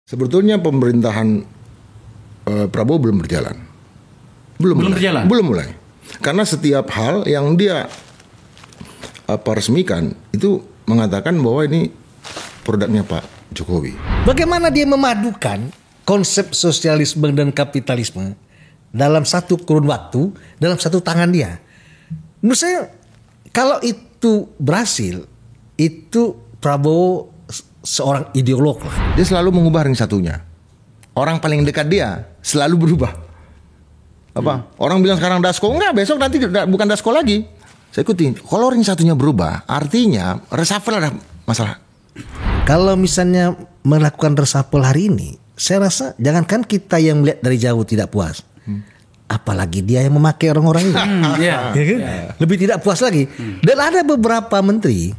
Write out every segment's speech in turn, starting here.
Sebetulnya pemerintahan Prabowo belum berjalan. Belum mulai. Karena setiap hal yang dia resmikan itu mengatakan bahwa ini produknya Pak Jokowi. Bagaimana dia memadukan konsep sosialisme dan kapitalisme dalam satu kurun waktu, dalam satu tangan dia. Menurut saya kalau itu berhasil, itu Prabowo seorang ideolog lah. Dia selalu mengubah ring satunya. Orang paling dekat dia selalu berubah. Orang bilang sekarang dasko, enggak, besok nanti bukan dasko lagi. Saya ikutin. Kalau ring satunya berubah, artinya reshuffle ada masalah. Kalau misalnya melakukan reshuffle hari ini, saya rasa jangankan kita yang melihat dari jauh tidak puas, apalagi dia yang memakai orang-orang ini. Lebih tidak puas lagi. Dan ada beberapa menteri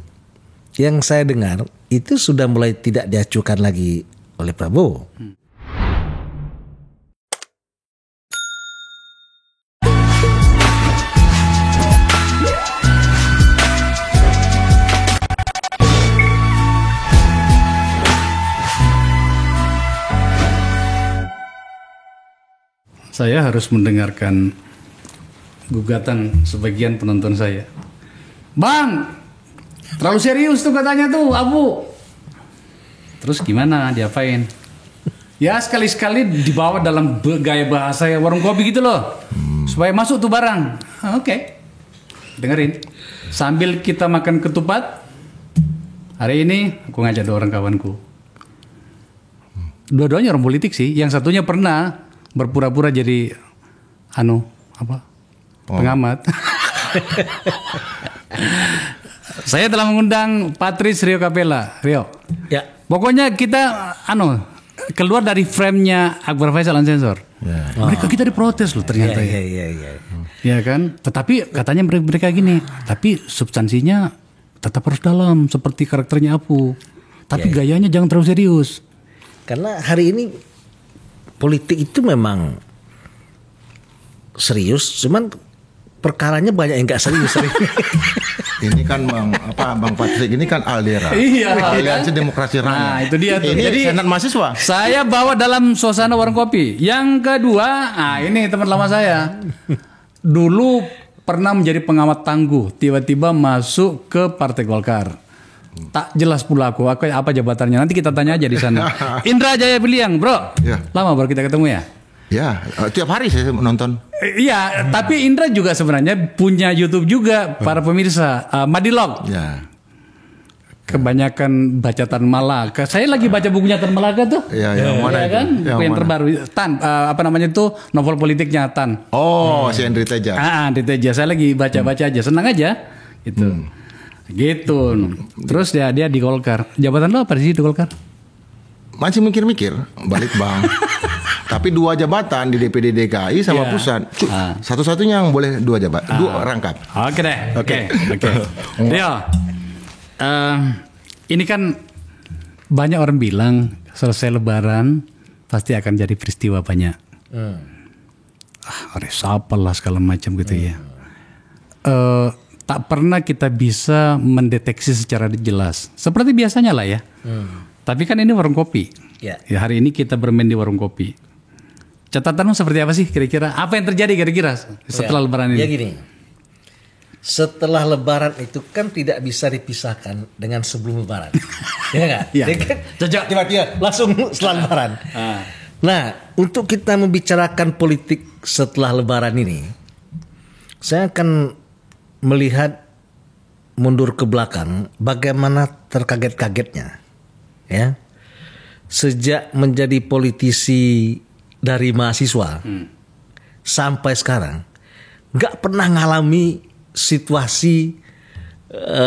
yang saya dengar itu sudah mulai tidak diacukan lagi oleh Prabowo. Saya harus mendengarkan gugatan sebagian penonton saya. Bang, terlalu serius tuh katanya tuh Abu. Terus gimana, diapain? Ya sekali-sekali dibawa dalam gaya bahasa ya warung kopi gitu loh. Supaya masuk tuh barang. Oke. Dengerin. Sambil kita makan ketupat, hari ini aku ngajak 2 orang kawanku. Dua-duanya orang politik sih. Yang satunya pernah berpura-pura jadi pengamat. Saya telah mengundang Patrice Rio Capella. Rio. Ya. Pokoknya kita keluar dari frame-nya Akbar Faisal Unsensor. Ya. Mereka kita diprotes loh ternyata. Ya kan? Tetapi katanya mereka gini, tapi substansinya tetap harus dalam seperti karakternya Apu. Tapi gayanya jangan terlalu serius. Karena hari ini politik itu memang serius, cuman perkaranya banyak yang nggak serius. Ini kan Bang Patrick ini kan Aldera. Iya. Aliansi Demokrasi Rakyat. Nah, itu dia tuh. Ini Jadi senat mahasiswa. Saya bawa dalam suasana warung kopi. Yang kedua, ini teman lama saya. Dulu pernah menjadi pengamat tangguh, tiba-tiba masuk ke Partai Golkar. Tak jelas pula aku apa jabatannya. Nanti kita tanya aja di sana. Indra Jaya Biliang, bro. Ya. Lama baru kita ketemu ya? Ya, tiap hari saya menonton. Iya, tapi Indra juga sebenarnya punya YouTube juga para pemirsa. Madilog. Ya. Kebanyakan baca Tan Malaka. Saya lagi baca bukunya Tan Malaka tuh. Iya, yang mana itu? Kan? Buku yang terbaru. Tan, novel politiknya Tan. Oh, si Andri Teja. Andri Teja. Saya lagi baca-baca aja, senang aja. Gitu. Gitu. Terus dia di Golkar. Jabatan lo apa sih di Golkar? Masih mikir-mikir, balik bang. Tapi 2 jabatan di DPD DKI sama pusat. Satu-satunya yang boleh 2 jabatan, 2 rangkap. Oke deh. Oke. Rio, ini kan banyak orang bilang selesai Lebaran pasti akan jadi peristiwa banyak. Reshuffle lah segala macam gitu ya. Tak pernah kita bisa mendeteksi secara jelas. Seperti biasanya lah ya. Tapi kan ini warung kopi. Ya, hari ini kita bermain di warung kopi. Catatanmu seperti apa sih kira-kira? Apa yang terjadi kira-kira setelah Lebaran ini? Ya gini. Setelah Lebaran itu kan tidak bisa dipisahkan dengan sebelum Lebaran. Ya enggak? Ya. Tiba-tiba langsung setelah Lebaran. Nah, untuk kita membicarakan politik setelah Lebaran ini, saya akan melihat mundur ke belakang bagaimana terkaget-kagetnya ya sejak menjadi politisi dari mahasiswa sampai sekarang nggak pernah ngalami situasi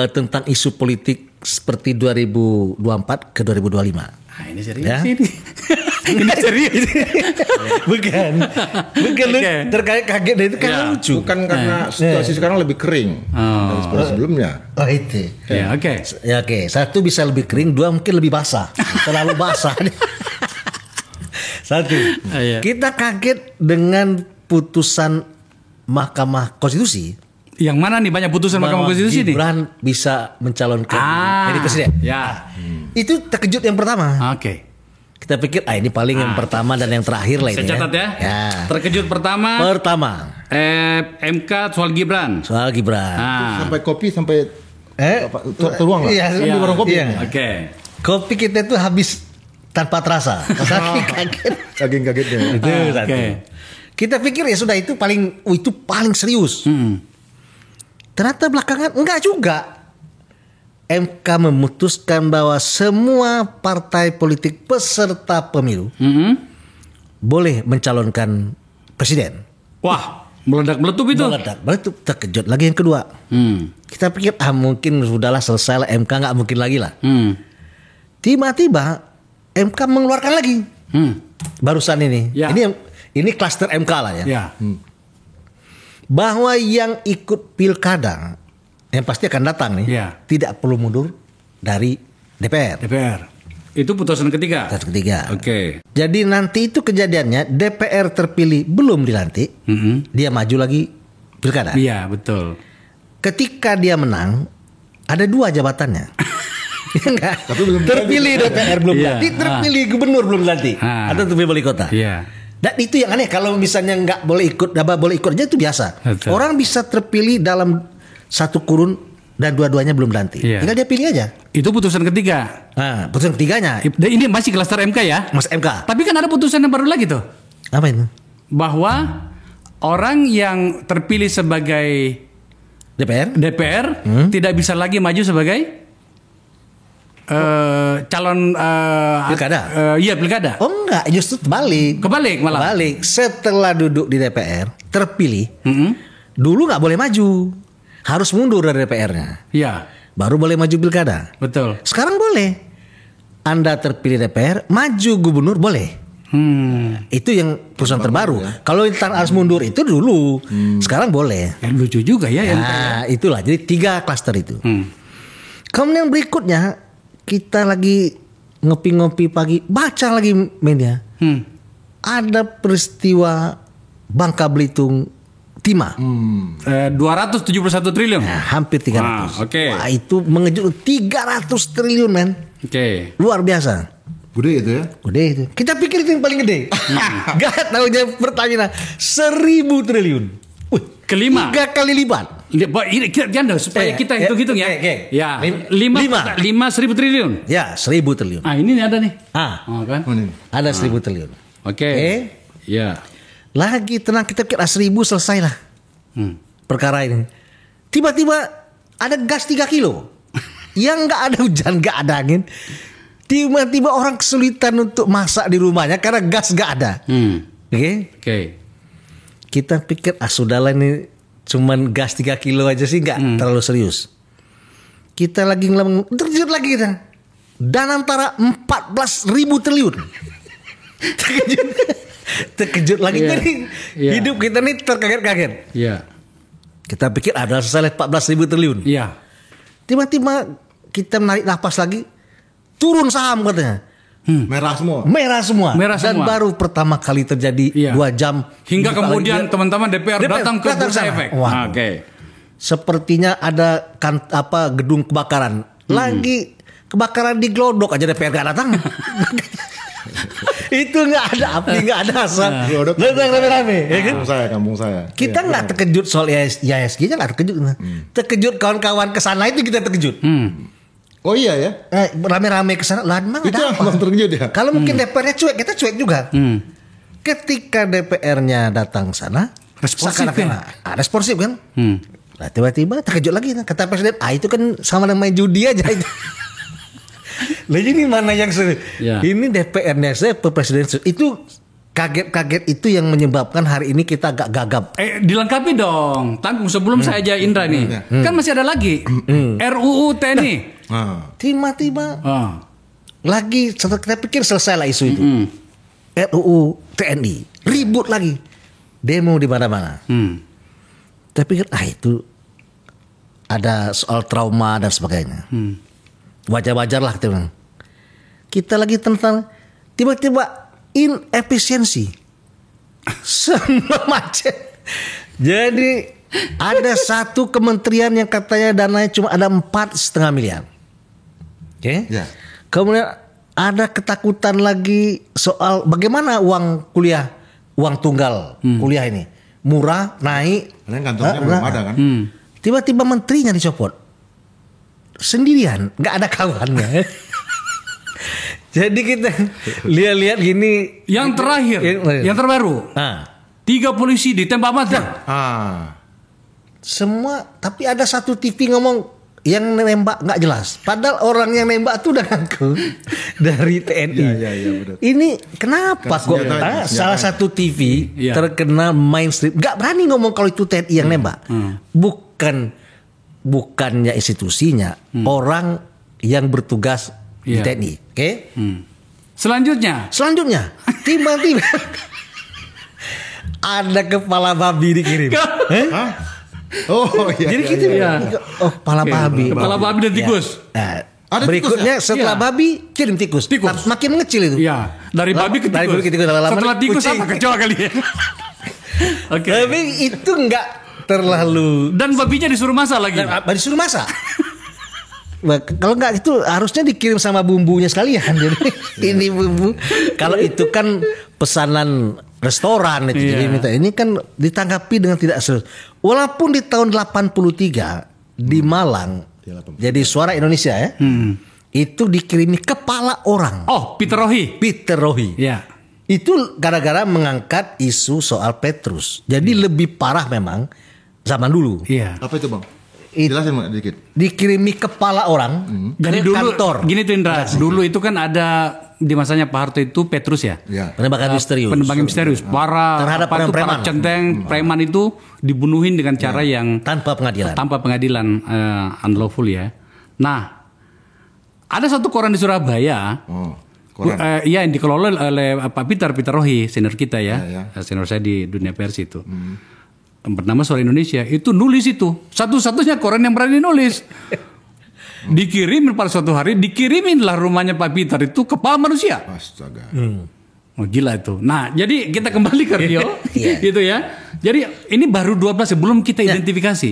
tentang isu politik seperti 2024 ke 2025. Ini serius ya? Ini serius. Bukan okay. Terkaget itu kan lucu. Bukan karena situasi sekarang lebih kering dari sebelumnya. Oh itu. Oke. Satu bisa lebih kering, 2 mungkin lebih basah. Terlalu basah. Satu. Kita kaget dengan putusan Mahkamah Konstitusi. Yang mana nih banyak putusan Mahkamah Konstitusi nih? Gibran bisa mencalonkan jadi presiden. Ya. Itu terkejut yang pertama. Oke. Kita pikir ini paling yang pertama dan yang terakhir lah ini. Saya catat ya. Terkejut pertama. MK soal Gibran. Sampai kopi sampai teruang lah. Iya, warung kopi. Iya. Oke. Kopi kita itu habis tanpa terasa. Saking kaget. Saking kagetnya. Itu satu. Kita pikir ya sudah itu paling serius. Ternyata belakangan enggak juga. MK memutuskan bahwa semua partai politik peserta pemilu boleh mencalonkan presiden. Wah, meledak-meletup itu. Meledak-meletup. Terkejut lagi yang kedua. Kita pikir mungkin sudahlah selesai lah, MK nggak mungkin lagi lah. Tiba-tiba MK mengeluarkan lagi. Barusan ini. Ya. Ini klaster MK lah ya. Ya. Bahwa yang ikut pilkada yang pasti akan datang nih, tidak perlu mundur dari DPR. Itu putusan ketiga. Oke. Jadi nanti itu kejadiannya DPR terpilih belum dilantik, dia maju lagi pilkada. Iya, betul. Ketika dia menang, ada 2 jabatannya. Enggak. Tapi belum terpilih DPR belum dilantik, terpilih gubernur belum dilantik, atau terpilih wali kota. Iya. Dan itu yang aneh, kalau misalnya nggak boleh ikut aja itu biasa. Betul. Orang bisa terpilih dalam satu kurun dan dua-duanya belum dilantik. Tinggal dia pilih aja. Itu putusan ketiga. Putusan ketiganya. Ini masih klaster MK ya? Mas MK. Tapi kan ada putusan yang baru lagi tuh. Apa itu? Bahwa orang yang terpilih sebagai DPR tidak bisa lagi maju sebagai calon pilkada. Iya, pilkada. Oh enggak, justru kebalik malah. Setelah duduk di DPR terpilih, dulu nggak boleh maju, harus mundur dari DPR-nya. Iya. Baru boleh maju pilkada. Betul. Sekarang boleh. Anda terpilih DPR, maju gubernur boleh. Itu yang putusan terbaru. Ya. Kalau harus mundur itu dulu, sekarang boleh. Lucu juga ya. Nah, itulah. Jadi 3 klaster itu. Kemudian berikutnya kita lagi ngopi-ngopi pagi, baca lagi media. Ada peristiwa Bangka Belitung Timah. 271 triliun. Nah, hampir 300. Oke. Wah, itu mengejutkan, 300 triliun men. Oke. Luar biasa. Gede itu ya? Gede itu. Kita pikir itu yang paling gede. Gak taunya Pertamina 1.000 triliun. Kelima. 3 kali lipat. Ini ganda supaya kita hitung-hitung ya. Ya. 5.000 triliun. Ya, 1.000 triliun. Ini ada nih. Kan? Ada 1.000 triliun. Oke. Ya. Lagi tenang, kita kira 1.000 selesai lah. Perkara ini. Tiba-tiba ada gas 3 kilo. Yang nggak ada hujan, nggak ada angin. Tiba-tiba orang kesulitan untuk masak di rumahnya karena gas nggak ada. Oke. Kita pikir sudahlah ini cuman gas 3 kilo aja sih, nggak terlalu serius. Kita lagi terkejut lagi kita. Dan antara 14.000 triliun. Terkejut lagi. Jadi hidup kita nih terkaget-kaget. Kita pikir adalah selesai 14.000 triliun. Tiba-tiba kita menarik napas lagi, turun saham katanya. Merah semua. Dan baru pertama kali terjadi 2 jam. Hingga kemudian teman-teman DPR datang ke Bursa Efek. Sepertinya ada gedung kebakaran. Lagi kebakaran di Glodok aja DPR gak datang. Itu nggak ada api, nggak ada asap. Datang rame-rame. Kampung saya. Kita nggak terkejut soal ISG-nya, nggak terkejut. Terkejut kawan-kawan kesana itu kita terkejut. Oh iya ya. Rame-rame kesana, lah memang itu ada apa? Terkejut ya. Kalau mungkin DPR-nya cuek, kita cuek juga. Ketika DPR-nya datang sana, responsif kan? Nah, tiba-tiba terkejut lagi. Kata presiden, itu kan sama dengan main judi aja itu. Lah ini mana yang serius? Ini DPR-nya saya presiden itu kaget-kaget itu yang menyebabkan hari ini kita agak gagap. Dilengkapi dong. Tanggung sebelum saya aja Indra nih. Kan masih ada lagi RUU TNI. Tiba-tiba lagi kita pikir selesai lah isu itu. RUU TNI ribut lagi, demo di mana-mana. Saya pikir itu ada soal trauma dan sebagainya. Wajar-wajar lah kita bilang. Kita lagi tentang tiba-tiba inefisiensi, semua macet. Jadi ada satu kementerian yang katanya dananya cuma ada 4,5 miliar. Oke? Ya. Kemudian ada ketakutan lagi soal bagaimana uang kuliah, uang tunggal kuliah ini murah naik. Karena kantongnya belum ada kan. Tiba-tiba menterinya dicopot sendirian, nggak ada kawannya. Jadi kita lihat gini. Yang terakhir, yang terbaru, 3 polisi ditembak mati. Semua, tapi ada satu TV ngomong yang nembak nggak jelas. Padahal orang yang nembak tuh udah ngaku dari TNI. Iya, betul. Ini kenapa kok salah satu TV terkenal mainstream nggak berani ngomong kalau itu TNI yang nembak. Bukannya institusinya, orang yang bertugas di TNI. Oke? Selanjutnya tiba-tiba ada kepala babi dikirim. Oh iya. Jadi gitu kepala babi. Kepala babi dan tikus. Nah, berikutnya setelah babi kirim tikus. Makin mengecil itu. Iya. Dari babi ke tikus. Setelah tikus apa kecoa kali ya. Oke. Tapi itu enggak terlalu. Dan babinya disuruh masak lagi. Disuruh masak. Kalau enggak itu harusnya dikirim sama bumbunya sekalian. Jadi ini bumbu. Kalau itu kan pesanan restoran itu. Jadi minta ini kan ditanggapi dengan tidak serius. Walaupun di tahun 83 di Malang jadi Suara Indonesia ya. Itu dikirimi kepala orang. Oh, Peter Rohi. Ya. Itu gara-gara mengangkat isu soal Petrus. Jadi lebih parah memang zaman dulu. Iya. Apa itu, Bang? Jelasin dikit. Dikirimi kepala orang Jadi ke dulu, kantor. Gini tuh Indra, dulu itu kan ada di masanya Pak Harto itu Petrus ya. Penembakan misterius. Terhadap para centeng preman itu dibunuhin dengan cara yang tanpa pengadilan unlawful ya. Nah, ada satu koran di Surabaya. Yang dikelola oleh Pak Peter Rohi, senior kita ya. Senior saya di dunia pers itu. Bernama Suara Indonesia, itu nulis itu. Satu-satunya koran yang berani nulis. Dikirimin pada suatu hari, dikiriminlah rumahnya Pak Peter itu kepala manusia. Astaga. Oh gila itu. Nah, jadi kita kembali ke Rio. Gitu ya. Jadi ini baru 12 sebelum kita identifikasi.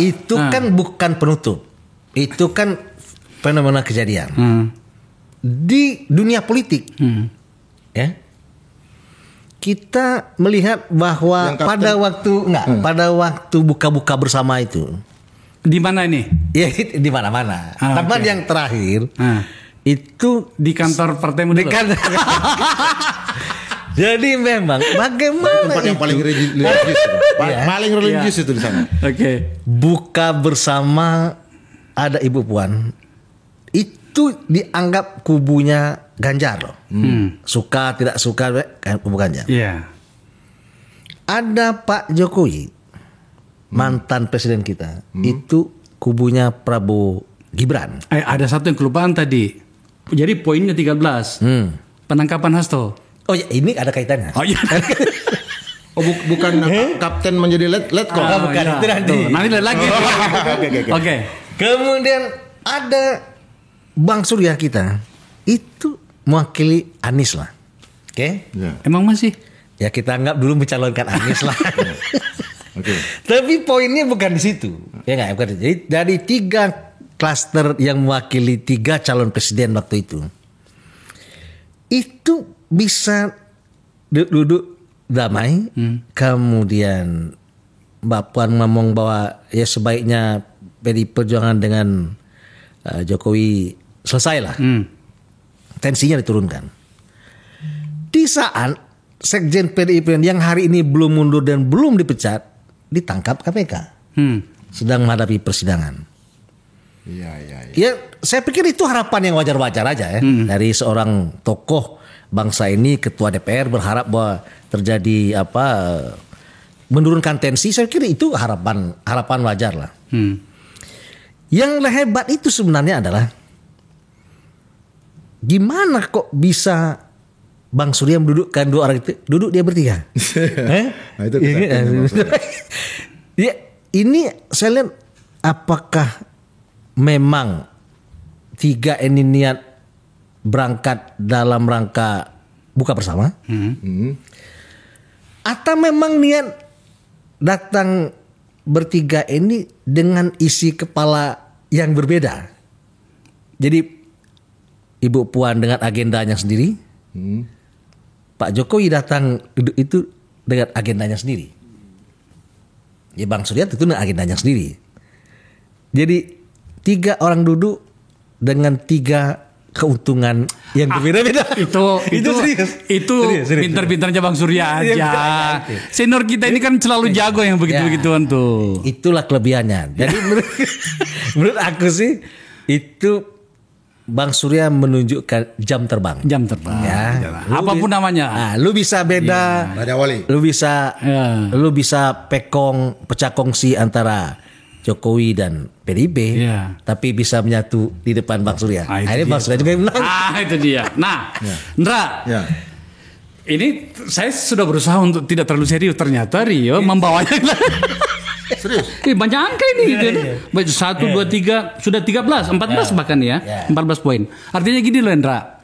Itu kan bukan penutup. Itu kan fenomena kejadian. Di dunia politik. Ya. Kita melihat bahwa pada waktu buka-buka bersama itu. Di mana ini? Ya di mana-mana. Teman yang terakhir itu di kantor Partai Muda. Jadi memang bagaimana tempat yang paling religius paling religius itu di sana. Oke. Buka bersama ada Ibu Puan. Itu dianggap kubunya Ganjar loh. Suka tidak suka kubu Ganjar. Iya. Ada Pak Jokowi, mantan presiden kita, itu kubunya Prabowo Gibran. Ada satu yang kelupaan tadi. Jadi poinnya 13. Penangkapan Hasto. Oh ya, ini ada kaitannya. Oh iya. Bukan kapten menjadi letkol. Bukan itu nanti. Nanti lagi. Oke. Kemudian ada Bang Surya kita itu mewakili Anies lah. Oke? Emang masih? Ya kita anggap dulu mencalonkan Anies lah. Oke. Tapi poinnya bukan di situ. Ya enggak, bukan. Jadi dari 3 klaster yang mewakili 3 calon presiden waktu itu bisa duduk damai. Kemudian Mbak Puan ngomong bahwa ya sebaiknya PDI Perjuangan dengan Jokowi selesailah. Tensinya diturunkan. Di saat Sekjen PDI Perjuangan yang hari ini belum mundur dan belum dipecat ditangkap KPK. Sedang menghadapi persidangan. Iya. Ya, saya pikir itu harapan yang wajar-wajar aja ya. Dari seorang tokoh bangsa ini, ketua DPR berharap bahwa terjadi menurunkan tensi. Saya pikir itu harapan wajar lah. Yang hebat itu sebenarnya adalah gimana kok bisa Bang Surya mendudukkan 2 orang itu duduk dia bertiga. Nah, itu ya, ini saya lihat apakah memang 3 ini niat berangkat dalam rangka buka bersama, atau memang niat datang bertiga ini dengan isi kepala yang berbeda. Jadi Ibu Puan dengan agendanya sendiri. Pak Jokowi datang duduk itu dengan agendanya sendiri. Ya Bang Surya tentu dengan agendanya sendiri. Jadi 3 orang duduk dengan 3 keuntungan yang berbeda-beda. Itu pintar-pintarnya Bang Surya aja. Senior kita ini kan selalu jago yang begitu-begituan tuh. Itulah kelebihannya. Jadi menurut aku sih itu Bang Surya menunjukkan jam terbang. Jam terbang. Ya. Apapun namanya. Nah, lu bisa beda. Raja Wali. Lu bisa pecah kongsi antara Jokowi dan PDIP, tapi bisa menyatu di depan Bang Surya. Ini Bang Surya juga yang menang. Itu dia. Nah, Ndra, ini saya sudah berusaha untuk tidak terlalu serius. Ternyata Rio membawanya. Serius? Banyak angka ini. 1, 2, 3, sudah 13, 14 bahkan ya. 14 poin. Artinya gini loh Ndra.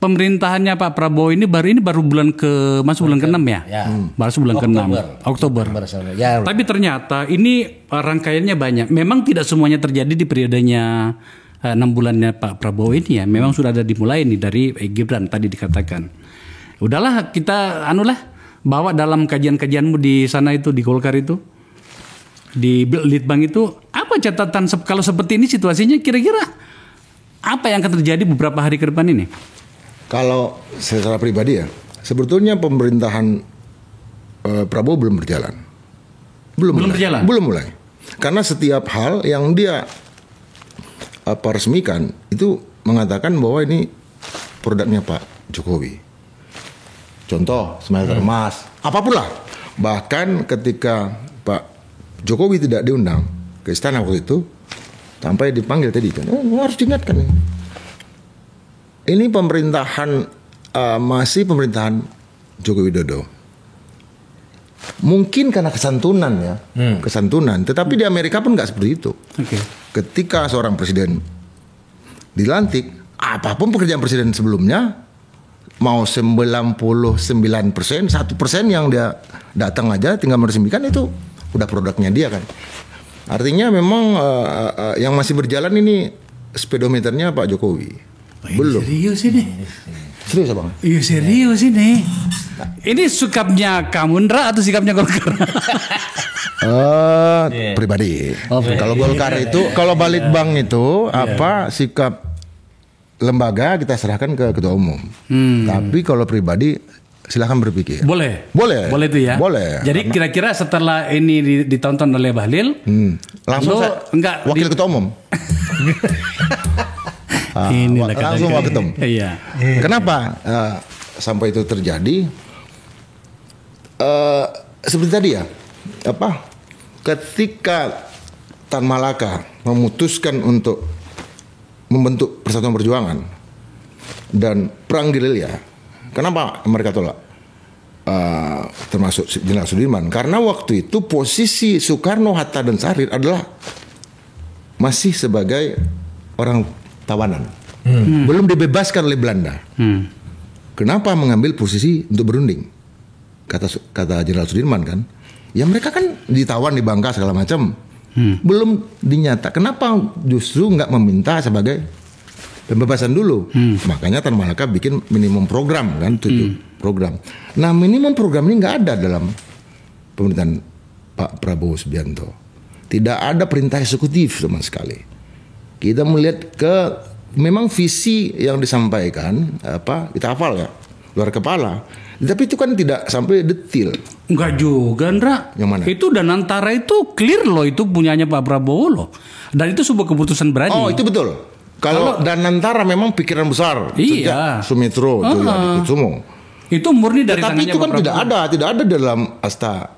Pemerintahannya Pak Prabowo ini baru bulan masuk bulan ke-6 ya? Baru bulan ke-6 Oktober. Tapi ternyata ini rangkaiannya banyak. Memang tidak semuanya terjadi di periodenya 6 bulannya Pak Prabowo ini ya. Memang sudah ada dimulai nih dari Gibran tadi dikatakan. Udahlah kita bawa dalam kajian-kajianmu di sana itu di Golkar itu, di Litbang itu, apa catatan kalau seperti ini situasinya kira-kira apa yang akan terjadi beberapa hari ke depan ini? Kalau secara pribadi ya, sebetulnya pemerintahan Prabowo belum berjalan. Belum mulai. Karena setiap hal yang dia resmikan itu mengatakan bahwa ini produknya Pak Jokowi. Contoh, smelter emas, apapun lah. Bahkan ketika Pak Jokowi tidak diundang ke istana waktu itu, sampai dipanggil tadi kan, harus diingatkan ini. Ini pemerintahan masih pemerintahan Joko Widodo. Mungkin karena kesantunan ya, kesantunan. Tetapi di Amerika pun nggak seperti itu. Ketika seorang presiden dilantik, apapun pekerjaan presiden sebelumnya, mau 99%, 1% yang dia datang aja tinggal meresmikan itu udah produknya dia kan. Artinya memang yang masih berjalan ini speedometernya Pak Jokowi. Belum. Serius ini. Serius Bang? Iya serius ini. Ini sikapnya kamu Ndra atau sikapnya Golkar? Pribadi. Kalau Golkar itu, kalau Balitbang itu sikap lembaga kita serahkan ke ketua umum. Tapi kalau pribadi silahkan berpikir. Boleh itu ya. Boleh. Jadi kira-kira setelah ini ditonton oleh Bahlil, langsung wakil ketua umum. Langsung wakil ketua umum. Iya. Kenapa sampai itu terjadi? Seperti tadi ya, ketika Tan Malaka memutuskan untuk membentuk Persatuan Perjuangan dan perang gerilya, kenapa mereka tolak? Termasuk Jenderal Sudirman, karena waktu itu posisi Soekarno, Hatta dan Sahrir adalah masih sebagai orang tawanan, belum dibebaskan oleh Belanda. Kenapa mengambil posisi untuk berunding? Kata Jenderal Sudirman kan, ya mereka kan ditawan di Bangka segala macam, belum dinyata. Kenapa justru nggak meminta sebagai pembebasan dulu? Makanya Tan Malaka bikin minimum program kan, 7 program. Nah minimum program ini nggak ada dalam pemerintahan Pak Prabowo Subianto. Tidak ada perintah eksekutif sama sekali. Kita melihat memang visi yang disampaikan kita hafal ya, luar kepala. Tapi itu kan tidak sampai detail. Enggak juga, Ndra. Yang mana? Itu Danantara itu clear loh, itu punyanya Pak Prabowo loh. Dan itu sebuah keputusan berani. Oh, itu betul. Kalau Danantara memang pikiran besar. Iya. Sumitro, Joyo Kusumo. Itu murni dari tangannya. Tapi itu kan tidak ada dalam Asta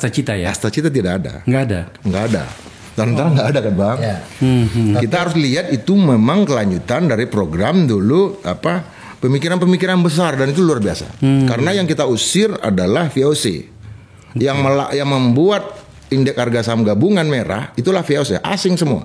Cita ya. Asta Cita tidak ada. Enggak ada. Danantara nggak ada kan Bang? Ya. Kita harus lihat itu memang kelanjutan dari program dulu pemikiran-pemikiran besar, dan itu luar biasa. Karena yang kita usir adalah VOC. Yang membuat indeks harga saham gabungan merah itulah VOC, asing semua.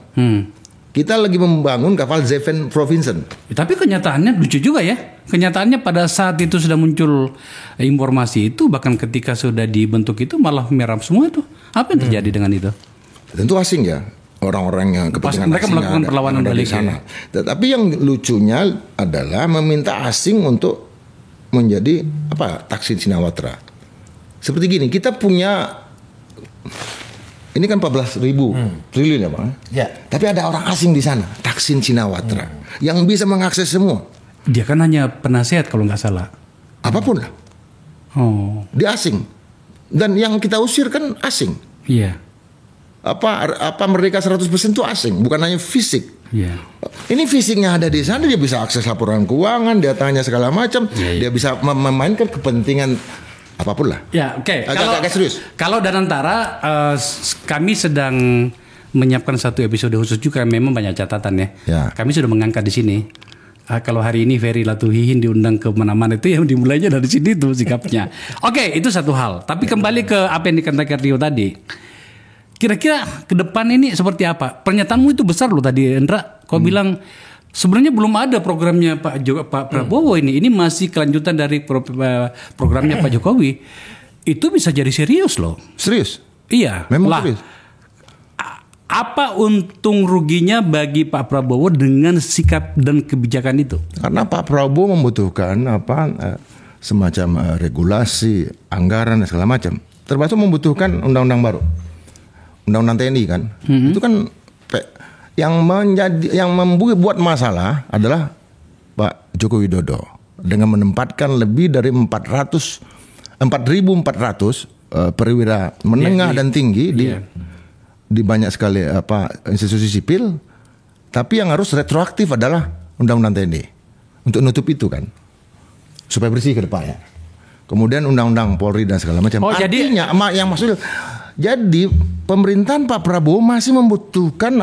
Kita lagi membangun kapal Zeven Provinsen. Tapi kenyataannya lucu juga ya. Kenyataannya pada saat itu sudah muncul informasi itu, bahkan ketika sudah dibentuk itu malah merah semua itu. Apa yang terjadi dengan itu? Tentu asing ya. orang-orang yang kepentingan mereka asing melakukan perlawanan ada di balik sana. Tetapi yang lucunya adalah meminta asing untuk menjadi Thaksin Shinawatra. Seperti gini, kita punya ini kan 14.000 triliun ya Bang. Ya. Tapi ada orang asing di sana, Thaksin Shinawatra, yang bisa mengakses semua. Dia kan hanya penasehat kalau nggak salah. Apapun lah. Oh. Dia asing. Dan yang kita usir kan asing. Iya. Apa Merdeka 100% itu asing, bukan hanya fisik. Iya. Ini fisiknya ada di sana, dia bisa akses laporan keuangan, dia tanya segala macam, dia bisa memainkan kepentingan apapun lah. Ya, oke. Agak serius. Kalau Danantara, kami sedang menyiapkan satu episode khusus juga, memang banyak catatan ya. Ya. Kami sudah mengangkat di sini. Kalau hari ini Ferry Latuhihin diundang ke mana-mana itu yang dimulainya dari sini tuh sikapnya. Oke, itu satu hal. Tapi kembali ke apa yang dikatakan Rio tadi. Kira-kira ke depan ini seperti apa? Pernyataanmu itu besar loh tadi, Endra. Kau bilang sebenarnya belum ada programnya Pak Prabowo ini. Ini masih kelanjutan dari programnya Pak Jokowi. Itu bisa jadi serius loh. Serius? Iya. Memang serius. Apa untung ruginya bagi Pak Prabowo dengan sikap dan kebijakan itu? Karena Pak Prabowo membutuhkan semacam regulasi, anggaran dan segala macam. Termasuk membutuhkan undang-undang baru. Undang-undang TNI kan. Itu kan yang membuat masalah adalah Pak Joko Widodo dengan menempatkan lebih dari 4.400 perwira menengah dan tinggi di banyak sekali institusi sipil, tapi yang harus retroaktif adalah undang-undang TNI untuk nutup itu kan, supaya bersih ke depannya. Kemudian undang-undang Polri dan segala macam. Artinya yang maksudnya, jadi pemerintahan Pak Prabowo masih membutuhkan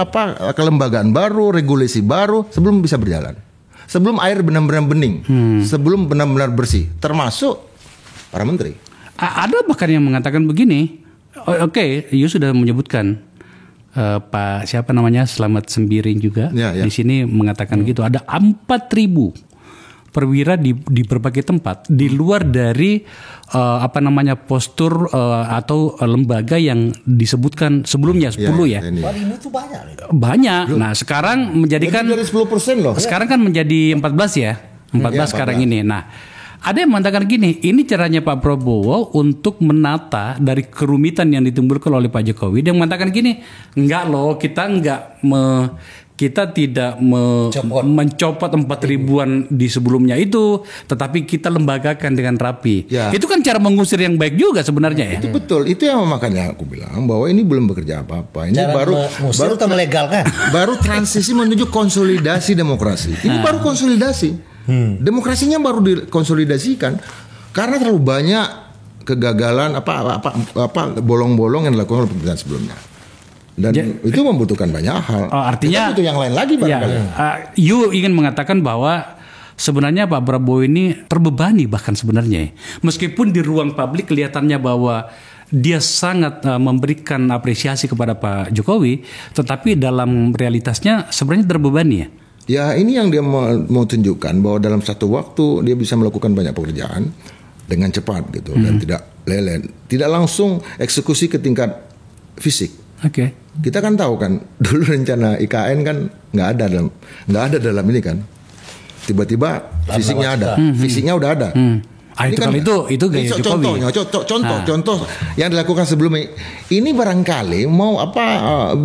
kelembagaan baru, regulasi baru sebelum bisa berjalan, sebelum air benar-benar bening, sebelum benar-benar bersih, termasuk para menteri. Ada bahkan yang mengatakan begini. Oke, you sudah menyebutkan. Pak siapa namanya Slamet Sembiring juga di sini mengatakan gitu, ada 4.000 perwira di berbagai tempat di luar dari postur atau lembaga yang disebutkan sebelumnya 10 ya. Ini tuh Banyak. Nah, sekarang menjadikan dari 10% loh. Sekarang kan menjadi 14 ya. 14 sekarang ini. Nah, ada yang mengatakan gini, ini caranya Pak Prabowo untuk menata dari kerumitan yang ditimbulkan oleh Pak Jokowi. Dia mengatakan gini, enggak loh, kita tidak mencopot 4.000-an di sebelumnya itu, tetapi kita lembagakan dengan rapi. Ya. Itu kan cara mengusir yang baik juga sebenarnya ya. Itu betul, itu yang makanya aku bilang bahwa ini belum bekerja apa-apa. Ini cara baru melegalkan. Baru transisi menuju konsolidasi demokrasi. Ini baru konsolidasi. Demokrasinya baru dikonsolidasikan karena terlalu banyak kegagalan bolong-bolong yang dilakukan oleh pemerintahan sebelumnya. Dan itu membutuhkan banyak hal. Artinya itu yang lain lagi barangkali. You ingin mengatakan bahwa sebenarnya Pak Prabowo ini terbebani bahkan sebenarnya. Meskipun di ruang publik kelihatannya bahwa dia sangat memberikan apresiasi kepada Pak Jokowi, tetapi dalam realitasnya sebenarnya terbebani ya. Ya, ini yang dia mau tunjukkan bahwa dalam satu waktu dia bisa melakukan banyak pekerjaan dengan cepat gitu dan tidak lelen, tidak langsung eksekusi ke tingkat fisik. Oke. Kita kan tahu kan dulu rencana IKN kan nggak ada dalam ini kan. Tiba-tiba fisiknya ada, fisiknya udah ada. Itu kan itu gaya Jokowi. Contoh yang dilakukan sebelumnya. Ini barangkali mau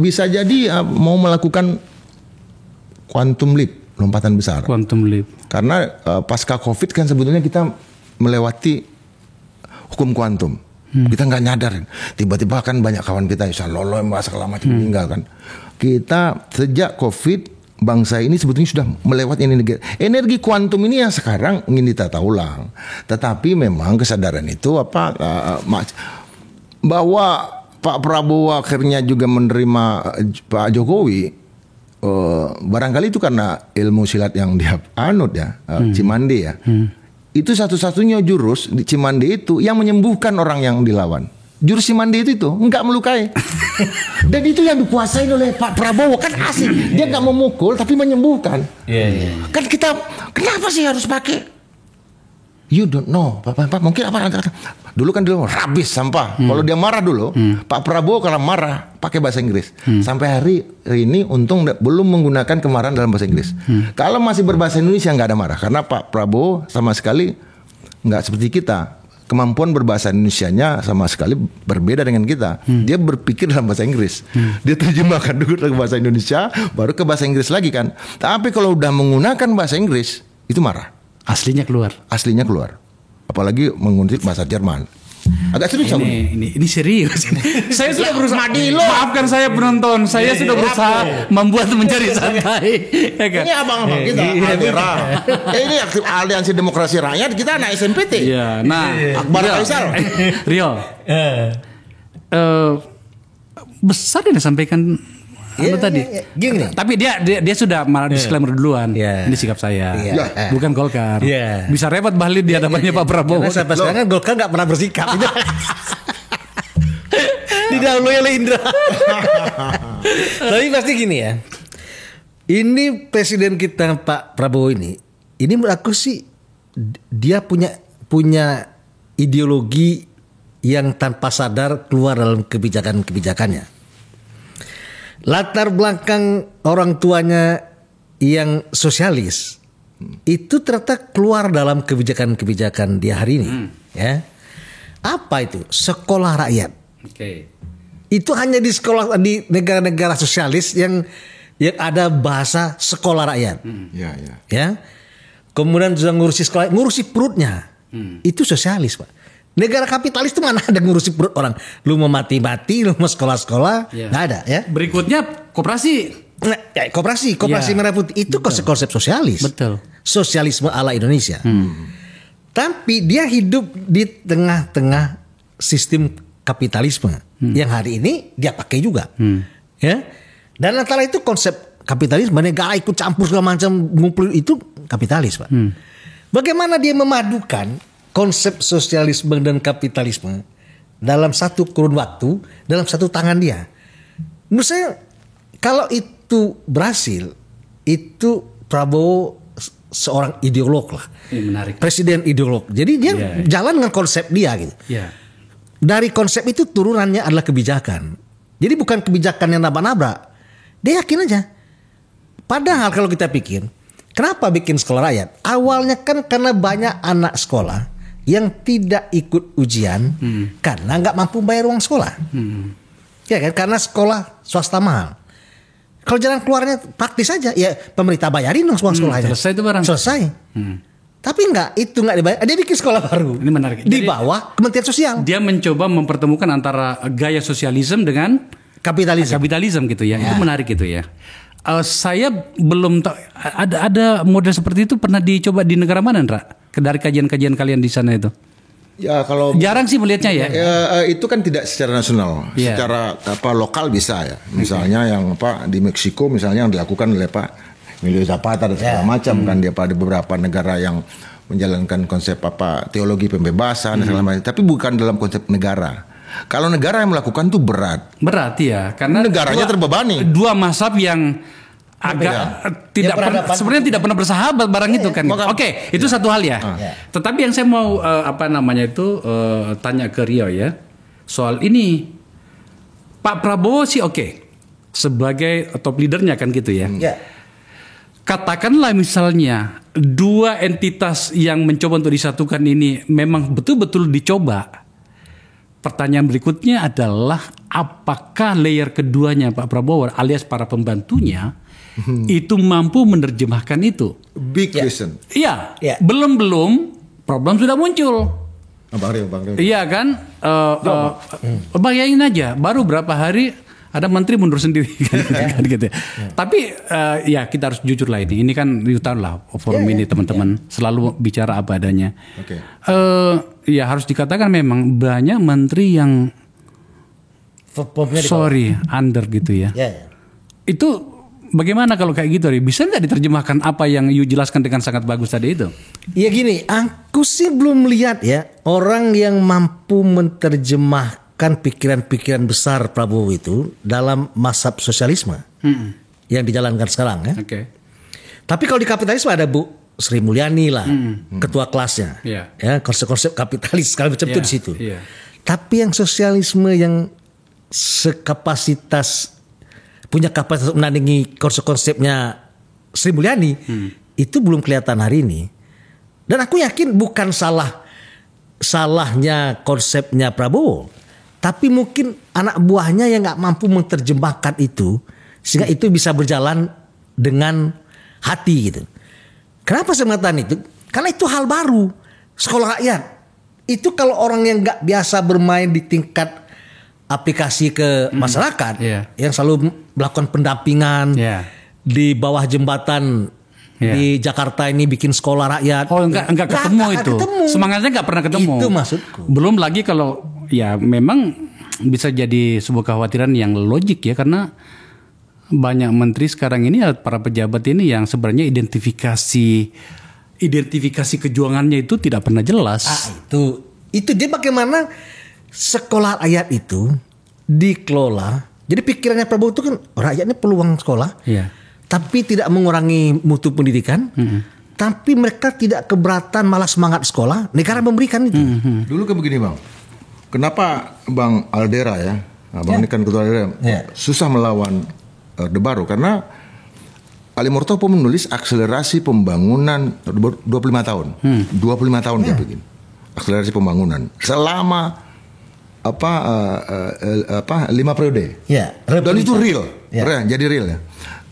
bisa jadi mau melakukan quantum leap, lompatan besar. Quantum leap. Karena pasca Covid kan sebetulnya kita melewati hukum kuantum. Kita nggak nyadar. Tiba-tiba kan banyak kawan kita yang lolo segala macam meninggal kan. Kita sejak Covid bangsa ini sebetulnya sudah melewati energi kuantum ini yang sekarang ingin ditata ulang. Tetapi memang kesadaran itu bahwa Pak Prabowo akhirnya juga menerima Pak Jokowi. Barangkali itu karena ilmu silat yang dia anut ya, Cimande ya. Itu satu-satunya jurus di Cimande itu yang menyembuhkan orang yang dilawan. Jurus Cimande itu enggak melukai. Dan itu yang dikuasai oleh Pak Prabowo kan asik. Dia enggak memukul tapi menyembuhkan. Kan kita kenapa sih harus pakai You don't know. Pak, mungkin apa? Dulu kan dulu rabis sampah. Kalau dia marah dulu, Pak Prabowo kalau marah pakai bahasa Inggris. Sampai hari ini untung belum menggunakan kemarahan dalam bahasa Inggris. Kalau masih berbahasa Indonesia nggak ada marah, karena Pak Prabowo sama sekali nggak seperti kita. Kemampuan berbahasa Indonesianya sama sekali berbeda dengan kita. Dia berpikir dalam bahasa Inggris. Dia terjemahkan dulu ke bahasa Indonesia, baru ke bahasa Inggris lagi kan. Tapi kalau udah menggunakan bahasa Inggris, itu marah. Aslinya keluar. Apalagi mengutip bahasa Jerman. Agak serius ini serius. Saya sudah berusaha. Maafkan saya penonton. Saya sudah berusaha membuat mencari santai. Ya kan? Ini abang-abang kita. Ini aktif Aliansi Demokrasi Rakyat. Kita anak SMPT. Iya. Nah, Akbar Faisal. Rio. Besar yang disampaikan tadi. Gini. Tapi dia sudah disclaimer duluan. Ini sikap saya. Bukan Golkar. Bisa repot balik di hadapannya Pak Prabowo. Karena sampai sekarang Golkar nggak pernah bersikap. Didahului oleh Indra. Tapi pasti gini ya. Ini presiden kita Pak Prabowo ini menurut aku sih dia punya ideologi yang tanpa sadar keluar dalam kebijakannya. Latar belakang orang tuanya yang sosialis itu ternyata keluar dalam kebijakan-kebijakan dia hari ini. Ya, apa itu? Sekolah rakyat. Itu hanya di sekolah di negara-negara sosialis yang ada bahasa sekolah rakyat. Ya. Kemudian sudah ngurusi sekolah, ngurusi perutnya. Itu sosialis, Pak. Negara kapitalis itu mana ada ngurusi perut orang. Lu mau mati-mati, lu mau sekolah-sekolah, nggak ada ya. Berikutnya koperasi. Koperasi merah putih itu konsep sosialis. Betul. Sosialisme ala Indonesia. Tapi dia hidup di tengah-tengah sistem kapitalisme yang hari ini dia pakai juga. Ya. Dan antara itu konsep kapitalisme, negara ikut campur segala macam ngumpul itu kapitalis, Pak. Bagaimana dia memadukan konsep sosialisme dan kapitalisme dalam satu kurun waktu, dalam satu tangan dia. Menurut saya kalau itu berhasil, itu Prabowo seorang ideolog lah. Menarik. Presiden ideolog. Jadi dia jalan dengan konsep dia gitu. Dari konsep itu turunannya adalah kebijakan. Jadi bukan kebijakan yang nabrak-nabrak. Dia yakin aja. Padahal kalau kita pikir, kenapa bikin sekolah rakyat? Awalnya kan karena banyak anak sekolah yang tidak ikut ujian karena nggak mampu bayar uang sekolah, ya kan? Karena sekolah swasta mahal. Kalau jalan keluarnya praktis aja, ya pemerintah bayarin dong uang sekolahnya. Selesai itu barang. Selesai. Tapi itu nggak dibayar. Dia bikin sekolah baru. Ini menarik. Di bawah Kementerian Sosial. Dia mencoba mempertemukan antara gaya sosialisme dengan kapitalisme gitu ya. Itu menarik gitu ya. Saya belum tahu ada model seperti itu pernah dicoba di negara mana, Ndra? Dari kajian-kajian kalian di sana itu? Ya kalau jarang sih melihatnya ya. Itu kan tidak secara nasional, secara lokal bisa ya. Misalnya yang di Meksiko misalnya yang dilakukan oleh Pak Emilio Zapata dan segala macam kan dia pada beberapa negara yang menjalankan konsep teologi pembebasan dan segala macam. Tapi bukan dalam konsep negara. Kalau negara yang melakukan itu berat. Berat ya, karena negaranya terbebani. Dua mazhab yang agak sebenarnya tidak pernah bersahabat barang itu kan. Oke, itu satu hal ya. Tetapi yang saya mau tanya ke Rio ya soal ini. Pak Prabowo sih sebagai top leadernya kan gitu ya. Katakanlah misalnya dua entitas yang mencoba untuk disatukan ini memang betul-betul dicoba. Pertanyaan berikutnya adalah apakah layer keduanya Pak Prabowo alias para pembantunya itu mampu menerjemahkan itu? Big question. Iya. Belum problem sudah muncul. Bang Rio. Iya kan? Bayangin aja, baru berapa hari ada menteri mundur sendiri kan gitu. Tapi ya kita harus jujur lah ini. Ini kan tahu lah forum ini teman-teman selalu bicara apa adanya. Ya harus dikatakan memang banyak menteri yang under gitu ya. Itu bagaimana kalau kayak gitu, bisa nggak diterjemahkan apa yang you jelaskan dengan sangat bagus tadi itu? Ya gini, aku sih belum lihat ya orang yang mampu menerjemahkan pikiran-pikiran besar Prabowo itu dalam mazhab sosialisme yang dijalankan sekarang ya. Tapi kalau di kapitalisme ada Sri Mulyani lah, ketua kelasnya, ya konsep-konsep kapitalis segala macam itu di situ. Tapi yang sosialisme yang punya kapasitas menandingi konsep-konsepnya Sri Mulyani itu belum kelihatan hari ini. Dan aku yakin bukan salahnya konsepnya Prabowo, tapi mungkin anak buahnya yang nggak mampu menerjemahkan itu sehingga itu bisa berjalan dengan hati gitu. Kenapa saya mengatakan itu? Karena itu hal baru. Sekolah rakyat itu kalau orang yang nggak biasa bermain di tingkat aplikasi ke masyarakat, yang selalu melakukan pendampingan di bawah jembatan di Jakarta ini bikin sekolah rakyat. Oh enggak ketemu itu. Semangatnya nggak pernah ketemu. Itu maksudku. Belum lagi kalau ya memang bisa jadi sebuah kekhawatiran yang logik ya, karena banyak menteri sekarang ini, para pejabat ini yang sebenarnya identifikasi kejuangannya itu tidak pernah jelas. Itu dia bagaimana sekolah rakyat itu dikelola. Jadi pikirannya Prabowo itu kan rakyatnya peluang sekolah, tapi tidak mengurangi mutu pendidikan. Tapi mereka tidak keberatan, malah semangat sekolah. Negara memberikan itu. Dulu kan begini Bang, kenapa Bang Aldera ya, Bang ini kan ketua Aldera, susah melawan Orde Baru karena Ali Murtopo menulis akselerasi pembangunan 25 tahun. 25 tahun dia bikin akselerasi pembangunan selama 5 periode. Dan itu real. Jadi real ya.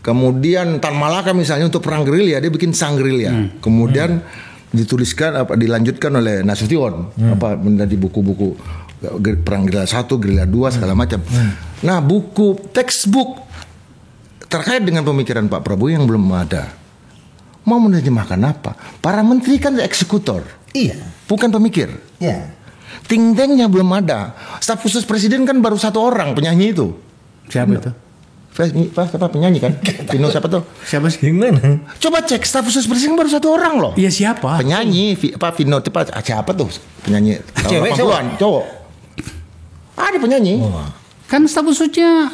Kemudian Tan Malaka misalnya untuk perang gerilya dia bikin sang gerilya. Kemudian dituliskan dilanjutkan oleh Nasution menjadi buku-buku perang gerilya 1, gerilya 2 segala macam. Nah, buku textbook terkait dengan pemikiran Pak Prabowo yang belum ada. Mau menerjemahkan apa? Para menteri kan eksekutor. Bukan pemikir. Think tanknya belum ada. Staf khusus presiden kan baru 1 orang penyanyi itu. Siapa itu? Siapa penyanyi kan? Vino siapa tuh? Siapa sih? Gimana? Coba cek staf khusus presiden baru 1 orang loh. Iya siapa? Penyanyi Vino siapa tuh? Penyanyi cewek cowok. Ada penyanyi. Kan staf khususnya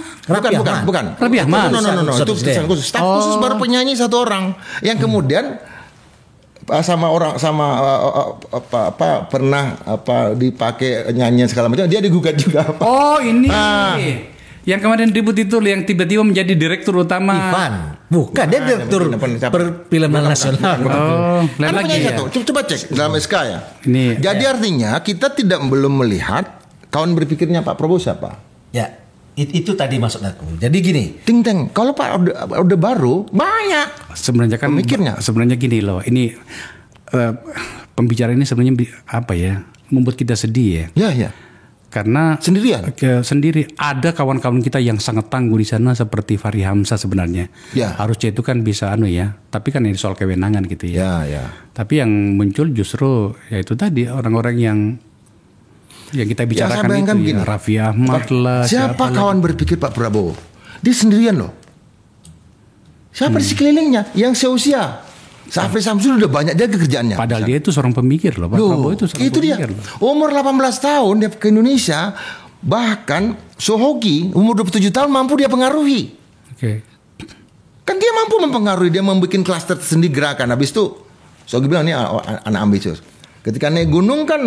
bukan. Raffi Ahmad. No. Itu staf khusus baru penyanyi 1 orang yang kemudian pernah dipakai nyanyian segala macam, dia digugat juga. Oh ini. Yang kemarin ribut itu yang tiba-tiba menjadi direktur utama. Ivan. Bukan, dia direktur perfilman nasional. Lain lagi ya. Coba cek dalam SK ya. Jadi artinya kita belum melihat kawan berpikirnya Pak Prabowo siapa. Ya, itu tadi maksud aku. Jadi gini, think tank. Kalau Pak Orde Baru banyak. Sebenarnya kan mikirnya. Sebenarnya gini loh. Ini pembicaraan ini sebenarnya membuat kita sedih ya. Ya. Karena sendirian. Sendiri ada kawan-kawan kita yang sangat tangguh di sana seperti Fahri Hamzah sebenarnya. Harusnya itu kan bisa tapi kan ini soal kewenangan gitu ya. Tapi yang muncul justru ya itu tadi orang-orang yang kita bicarakan itu gini, Raffi Ahmad lah. Siapa kawan berpikir Pak Prabowo? Dia sendirian loh. Siapa di sekelilingnya yang seusia? Safri Samsul udah banyak dia kerjaannya. Padahal dia itu seorang pemikir loh. Pak Prabowo itu seorang pemikir. Umur 18 tahun dia ke Indonesia, bahkan Sohoki umur 27 tahun mampu dia pengaruhi. Kan dia mampu mempengaruhi, dia membuat klaster sendiri gerakan. Habis itu Sohoki bilang ini anak ambisius. Ketika naik gunung kan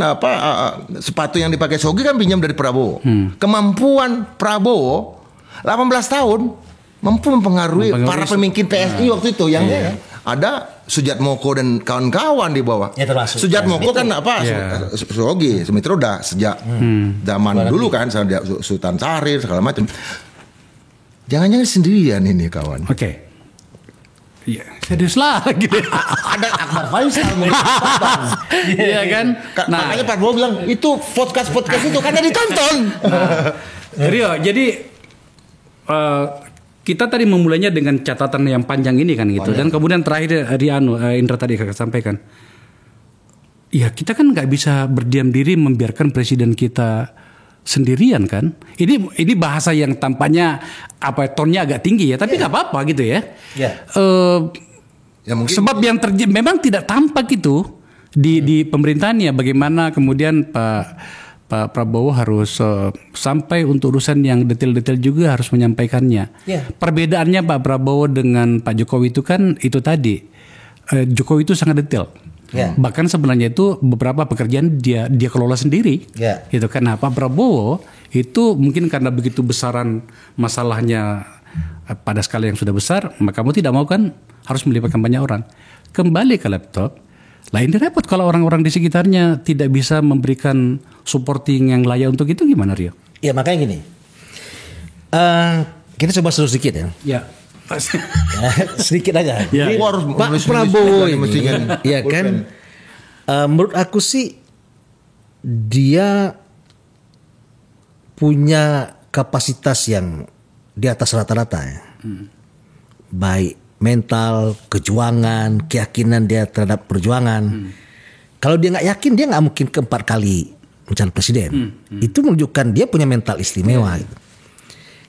sepatu yang dipakai Sogi kan pinjam dari Prabowo. Kemampuan Prabowo 18 tahun mampu mempengaruhi para pemimpin PSI waktu itu yang ada Sujatmoko dan kawan-kawan di bawah. Sujatmoko kan Sogi, Sumitro udah sejak zaman dulu kan Sultan Syahrir segala macam. Jangan-jangan sendirian ini kawan. Iya, serius lagi. Ada Akbar Faisal. Iya kan? Makanya Pak Prabowo bilang itu podcast itu karena ditonton. Jadi kita tadi memulainya dengan catatan yang panjang ini kan gitu. Dan kemudian terakhir Indra tadi sampaikan. Ya kita kan nggak bisa berdiam diri membiarkan presiden kita sendirian kan. Ini bahasa yang tampaknya tonnya agak tinggi ya, tapi nggak apa-apa gitu ya. Sebab yang memang tidak tampak itu di pemerintahannya. Bagaimana kemudian Pak Prabowo harus sampai untuk urusan yang detail-detail juga harus menyampaikannya. Perbedaannya Pak Prabowo dengan Pak Jokowi itu kan itu tadi Jokowi itu sangat detail. Ya. Bahkan sebenarnya itu beberapa pekerjaan dia kelola sendiri. Ya. Gitu kan. Nah, Pak Prabowo itu mungkin karena begitu besaran masalahnya pada skala yang sudah besar, maka kamu tidak mau kan harus melibatkan banyak orang. Kembali ke laptop. Lah ini repot kalau orang-orang di sekitarnya tidak bisa memberikan supporting yang layak untuk itu, gimana Rio? Ya makanya gini. Kita coba seru sedikit ya. Ya. Sedikit aja. Ya. Jadi, Harus Pak nulis Prabowo nih, ini, mestinya. ya kan, menurut aku sih dia punya kapasitas yang di atas rata-rata ya. Baik mental, kejuangan, keyakinan dia terhadap perjuangan. Kalau dia nggak yakin, dia nggak mungkin 4 kali mencalon presiden. Itu menunjukkan dia punya mental istimewa. Gitu.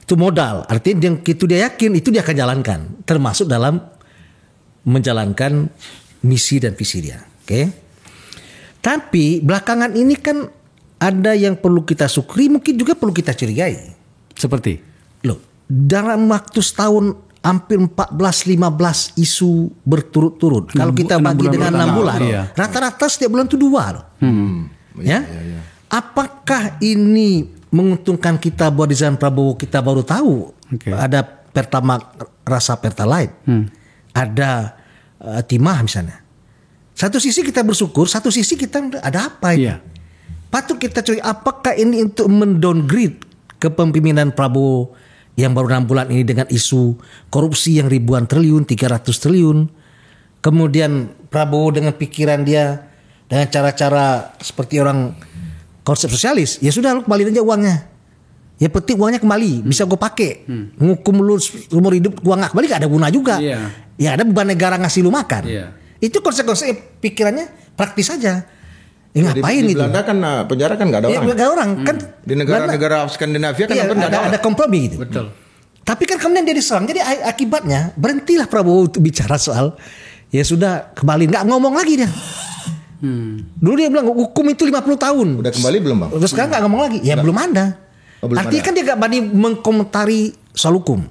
Itu modal, artinya yang itu dia yakin itu dia akan jalankan, termasuk dalam menjalankan misi dan visi dia. Oke. Tapi belakangan ini kan ada yang perlu kita syukuri, mungkin juga perlu kita curigai. Seperti? Loh, dalam waktu setahun hampir 14-15 isu berturut-turut. Kalau kita bagi dengan 6 bulan, rata-rata setiap bulan itu 2 loh. Ya? Apakah ini menguntungkan kita buat di zaman Prabowo? Kita baru tahu ada rasa Pertalite, ada timah misalnya. Satu sisi kita bersyukur, satu sisi kita ada apa ini? Patut kita curi apakah ini untuk mendowngrade kepemimpinan Prabowo yang baru 6 bulan ini dengan isu korupsi yang ribuan triliun, 300 triliun. Kemudian Prabowo dengan pikiran dia, dengan cara-cara seperti orang konsep sosialis, ya sudah lu kembaliin aja uangnya. Ya penting uangnya kembali, bisa gue pakai. Ngukum lu umur hidup uang gak kembali gak ada guna juga. Ya ada beban negara ngasih lu makan. Itu konsep pikirannya praktis aja. Ngapain di itu? Belanda kan penjara kan gak ada orang. Gak ada orang kan. Di negara-negara Skandinavia kan ada kompromi gitu. Betul. Tapi kan kemudian dia diserang. Jadi akibatnya berhentilah Prabowo untuk bicara soal ya sudah kembali, nggak ngomong lagi dia. Dulu dia bilang hukum itu 50 tahun. Udah kembali belum Bang? Terus sekarang nggak ngomong lagi. Ya belum ada. Artinya kan dia nggak berani mengkomentari soal hukum,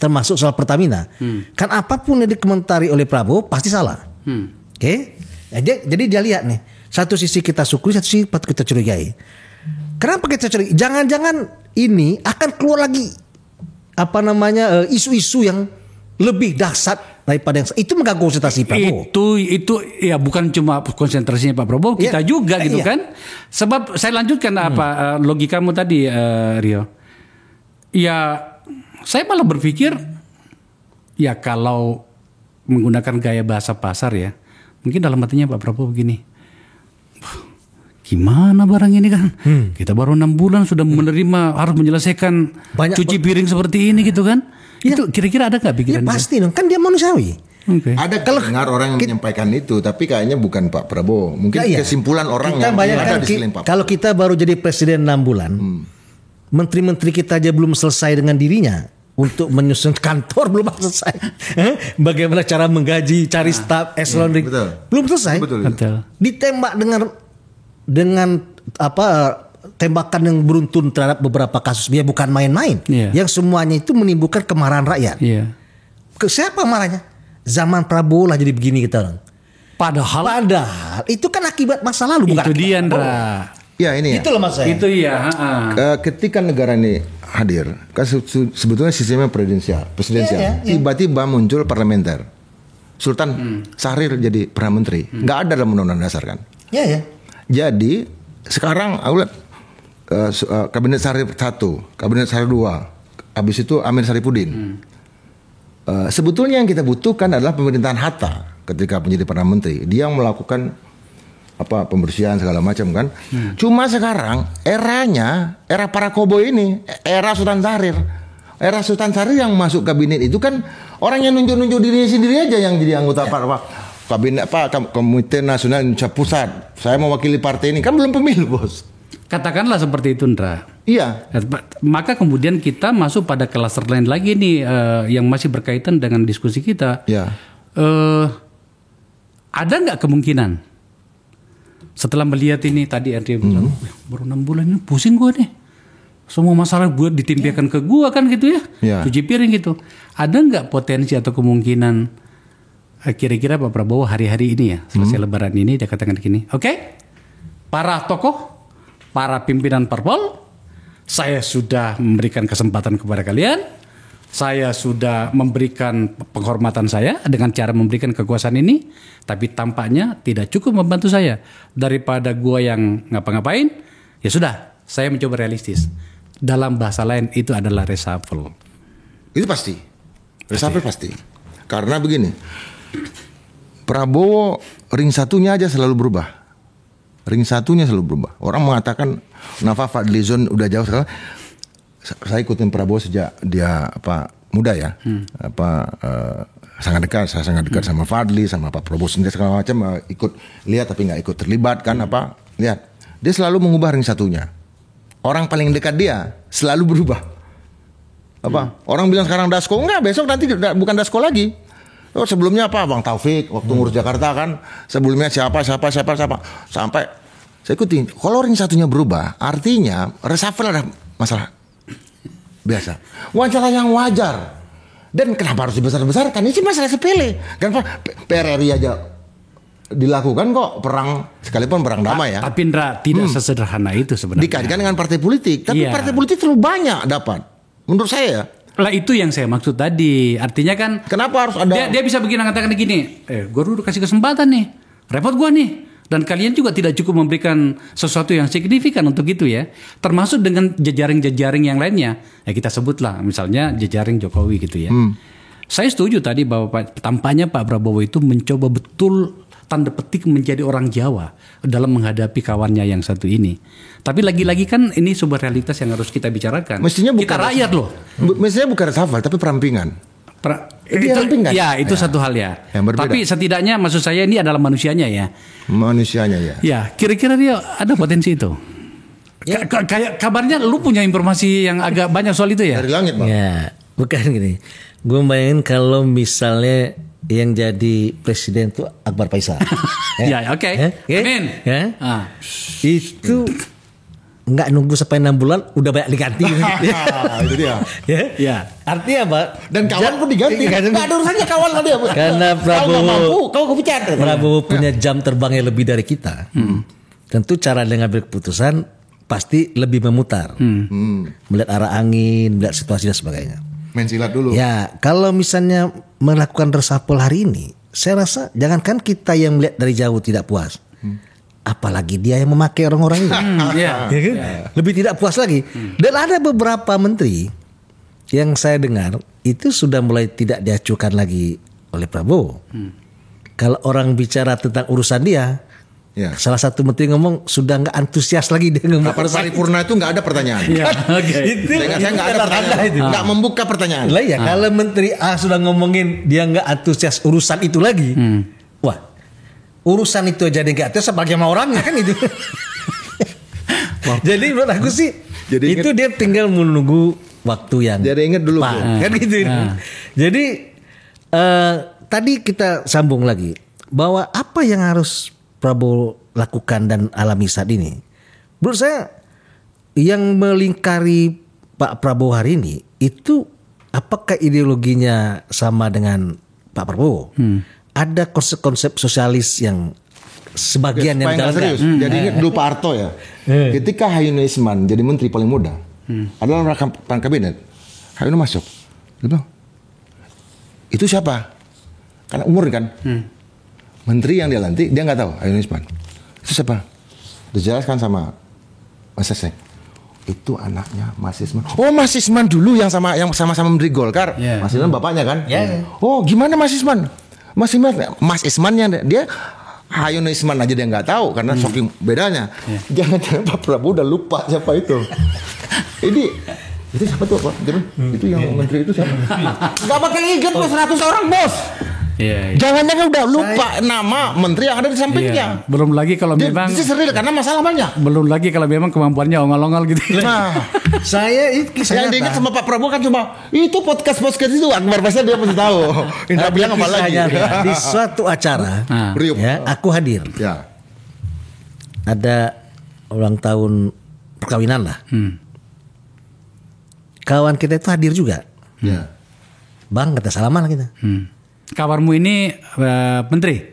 termasuk soal Pertamina. Kan apapun yang dikomentari oleh Prabowo pasti salah. Oke? Jadi dia lihat nih. Satu sisi kita syukuri, satu sisi patut kita curigai. Kenapa kita curigai? Jangan-jangan ini akan keluar lagi isu-isu yang lebih dahsyat daripada yang itu mengganggu konsentrasi Prabowo. Itu ya bukan cuma konsentrasinya Pak Prabowo, kita juga gitu kan. Sebab saya lanjutkan logikamu tadi Rio. Ya saya malah berpikir ya kalau menggunakan gaya bahasa pasar ya, mungkin dalam hatinya Pak Prabowo begini. Gimana barang ini kan? Kita baru 6 bulan sudah menerima, harus menyelesaikan cuci piring seperti ini gitu kan? Ya. Itu kira-kira ada nggak pikiran? Ya pasti dong, kan dia manusiawi. Ada kalau dengar orang yang menyampaikan itu, tapi kayaknya bukan Pak Prabowo. Mungkin kesimpulan orang yang ada di sekeliling Pak Prabowo. Kalau kita baru jadi presiden 6 bulan, menteri-menteri kita aja belum selesai dengan dirinya untuk menyusun kantor, belum selesai. Bagaimana cara menggaji, cari staf, eselon, belum selesai. Betul. Ditembak dengan tembakan yang beruntun terhadap beberapa kasus, dia bukan main-main. Yang semuanya itu menimbulkan kemarahan rakyat. Ke siapa marahnya? Zaman Prabowo lah jadi begini kita orang. Padahal itu kan akibat masa lalu, bukan itu dia, Ndra. Ya ini itu loh mas saya. Itu ya. Ketika negara ini hadir, kan sebetulnya sistemnya presidensial. Tiba-tiba muncul parlementer. Sultan Syahrir jadi perdana menteri. Nggak ada dalam undang-undang dasar kan? Jadi sekarang aku lihat kabinet Syahrir 1, kabinet Syahrir 2, habis itu Amir Syarifuddin. Sebetulnya yang kita butuhkan adalah pemerintahan Hatta ketika menjadi perdana menteri. Dia melakukan pembersihan segala macam kan. Cuma sekarang era para koboi ini, era Sultan Syahrir. Era Sultan Syahrir yang masuk kabinet itu kan orang yang nunjuk-nunjuk dirinya sendiri aja yang jadi anggota kabinet Komite Nasional Indonesia Pusat. Saya mewakili partai ini, kan belum pemilu, Bos. Katakanlah seperti itu, Ndra. Iya. Maka kemudian kita masuk pada klaster lain lagi nih yang masih berkaitan dengan diskusi kita. Ada nggak kemungkinan setelah melihat ini tadi Andrea bilang, baru 6 bulan ini pusing gue nih. Semua masalah gue ditimpikan ke gue kan gitu ya. Cuci piring gitu. Ada nggak potensi atau kemungkinan kira-kira Pak Prabowo hari-hari ini ya selesai Lebaran ini dia katakan gini, oke, para tokoh, para pimpinan parpol, saya sudah memberikan kesempatan kepada kalian, saya sudah memberikan penghormatan saya dengan cara memberikan kekuasaan ini, tapi tampaknya tidak cukup membantu saya. Daripada gua yang ngapa-ngapain, ya sudah, saya mencoba realistis. Dalam bahasa lain itu adalah reshuffle. Itu pasti. Reshuffle pasti. Karena begini, Prabowo ring satunya aja selalu berubah. Ring satunya selalu berubah. Orang mengatakan Nafa Fadlizon udah jauh sekarang. Saya ikutin Prabowo sejak dia muda ya, sangat dekat. Saya sangat dekat sama Fadli, sama Pak Prabowo sendiri segala macam. Ikut lihat tapi nggak ikut terlibat kan lihat. Dia selalu mengubah ring satunya. Orang paling dekat dia selalu berubah. Orang bilang sekarang Dasko, enggak, besok nanti bukan Dasko lagi. Oh, sebelumnya Bang Taufik waktu ngurus Jakarta kan. Sebelumnya siapa. Sampai saya ikutin. Kalau ring satunya berubah, artinya reshuffle ada masalah. Biasa. Wajar yang wajar. Dan kenapa harus dibesar-besarkan? Ini sih masalah sepele. Kan PRRI aja dilakukan kok perang, sekalipun perang damai ya. Tapi Indra tidak sesederhana itu sebenarnya. Dikaitkan dengan partai politik. Tapi partai politik terlalu banyak dapat. Menurut saya. Lah itu yang saya maksud tadi. Artinya kan kenapa harus ada dia bisa begini mengatakan gini, gue udah kasih kesempatan nih, repot gue nih. Dan kalian juga tidak cukup memberikan sesuatu yang signifikan untuk itu ya. Termasuk dengan jejaring-jejaring yang lainnya. Ya kita sebutlah misalnya jejaring Jokowi gitu ya. Saya setuju tadi bahwa tampaknya Pak Prabowo itu mencoba betul tanda petik menjadi orang Jawa dalam menghadapi kawannya yang satu ini. Tapi lagi-lagi kan ini sebuah realitas yang harus kita bicarakan. Mestinya bukan kita rakyat loh. Mestinya bukan reshuffle tapi perampingan. Itu satu hal ya. Tapi setidaknya maksud saya ini adalah manusianya ya. Manusianya ya. Ya, kira-kira dia ada potensi itu. Ya. Kayak kabarnya lu punya informasi yang agak banyak soal itu ya? Dari langit, Bang. Ya, bukan gini. Gue bayangin kalau misalnya yang jadi presiden tuh Akbar Faisal. Ya, oke. Amin. Ya. Itu nggak nunggu sampai 6 bulan udah banyak diganti. Itu dia. Ya. Artinya apa? Dan kawan pun diganti. Nggak ada urusannya kawan sama dia. Karena kau kepecat. Prabowo punya jam terbangnya lebih dari kita. Tentu cara dia ngambil keputusan pasti lebih memutar. Melihat arah angin, melihat situasi dan sebagainya. Main silat dulu. Ya, kalau misalnya melakukan reshuffle hari ini, saya rasa jangankan kita yang melihat dari jauh tidak puas. Apalagi dia yang memakai orang-orang ini. Ya kan? Lebih tidak puas lagi. Dan ada beberapa menteri yang saya dengar itu sudah mulai tidak diacukan lagi oleh Prabowo. Kalau orang bicara tentang urusan dia, salah satu menteri ngomong sudah nggak antusias lagi dia ngomong. Pada paripurna itu nggak ada pertanyaan. Itu saya nggak ada pertanyaan. Nggak membuka pertanyaan. Lah ya, kalau menteri A sudah ngomongin dia nggak antusias urusan itu lagi, wah, urusan itu aja dia nggak antusias apalagi sama orangnya kan itu. Jadi menurut aku sih, itu dia tinggal menunggu waktu yang. Jadi ingat dulu kan gitu. Jadi tadi kita sambung lagi bahwa apa yang harus Prabowo lakukan dan alami saat ini. Menurut saya yang melingkari Pak Prabowo hari ini itu apakah ideologinya sama dengan Pak Prabowo? Ada konsep-konsep sosialis yang sebagian yang jalankan. Jadi ingat dulu Pak Harto ya. Ketika Hayuno Isman jadi menteri paling muda, adalah rangkap kabinet. Hayuno masuk. Dia bilang, itu siapa? Karena umur kan. Menteri yang dia lantik dia nggak tahu Hayuno Isman. Itu siapa? Dijelaskan sama Mas Sesek. Itu anaknya Mas Isman. Oh, Mas Isman dulu yang sama-sama Menteri Golkar. Mas Isman bapaknya kan? Oh, gimana Mas Isman? Mas Ismannya dia Hayuno Isman aja dia nggak tahu karena saking bedanya. Jangan-jangan Pak Prabowo udah lupa siapa itu. Ini itu siapa tuh Pak? Itu yang menteri itu siapa? Gak bakal ingat 100 orang bos. Jangan-jangan udah lupa nama menteri yang ada di sampingnya. Belum lagi kalau memang itu seril karena masalah banyak. Belum lagi kalau memang kemampuannya ongol-ongol gitu. Nah, saya yang diingat sama Pak Prabowo kan cuma itu podcast itu Akbar Faisal dia mesti tahu. Indra bilang apa lagi? Di suatu acara, ya, aku hadir. Ya. Ada ulang tahun perkawinan lah. Kawan kita itu hadir juga. Ya. Bang, kata salaman kita. kawanmu ini menteri.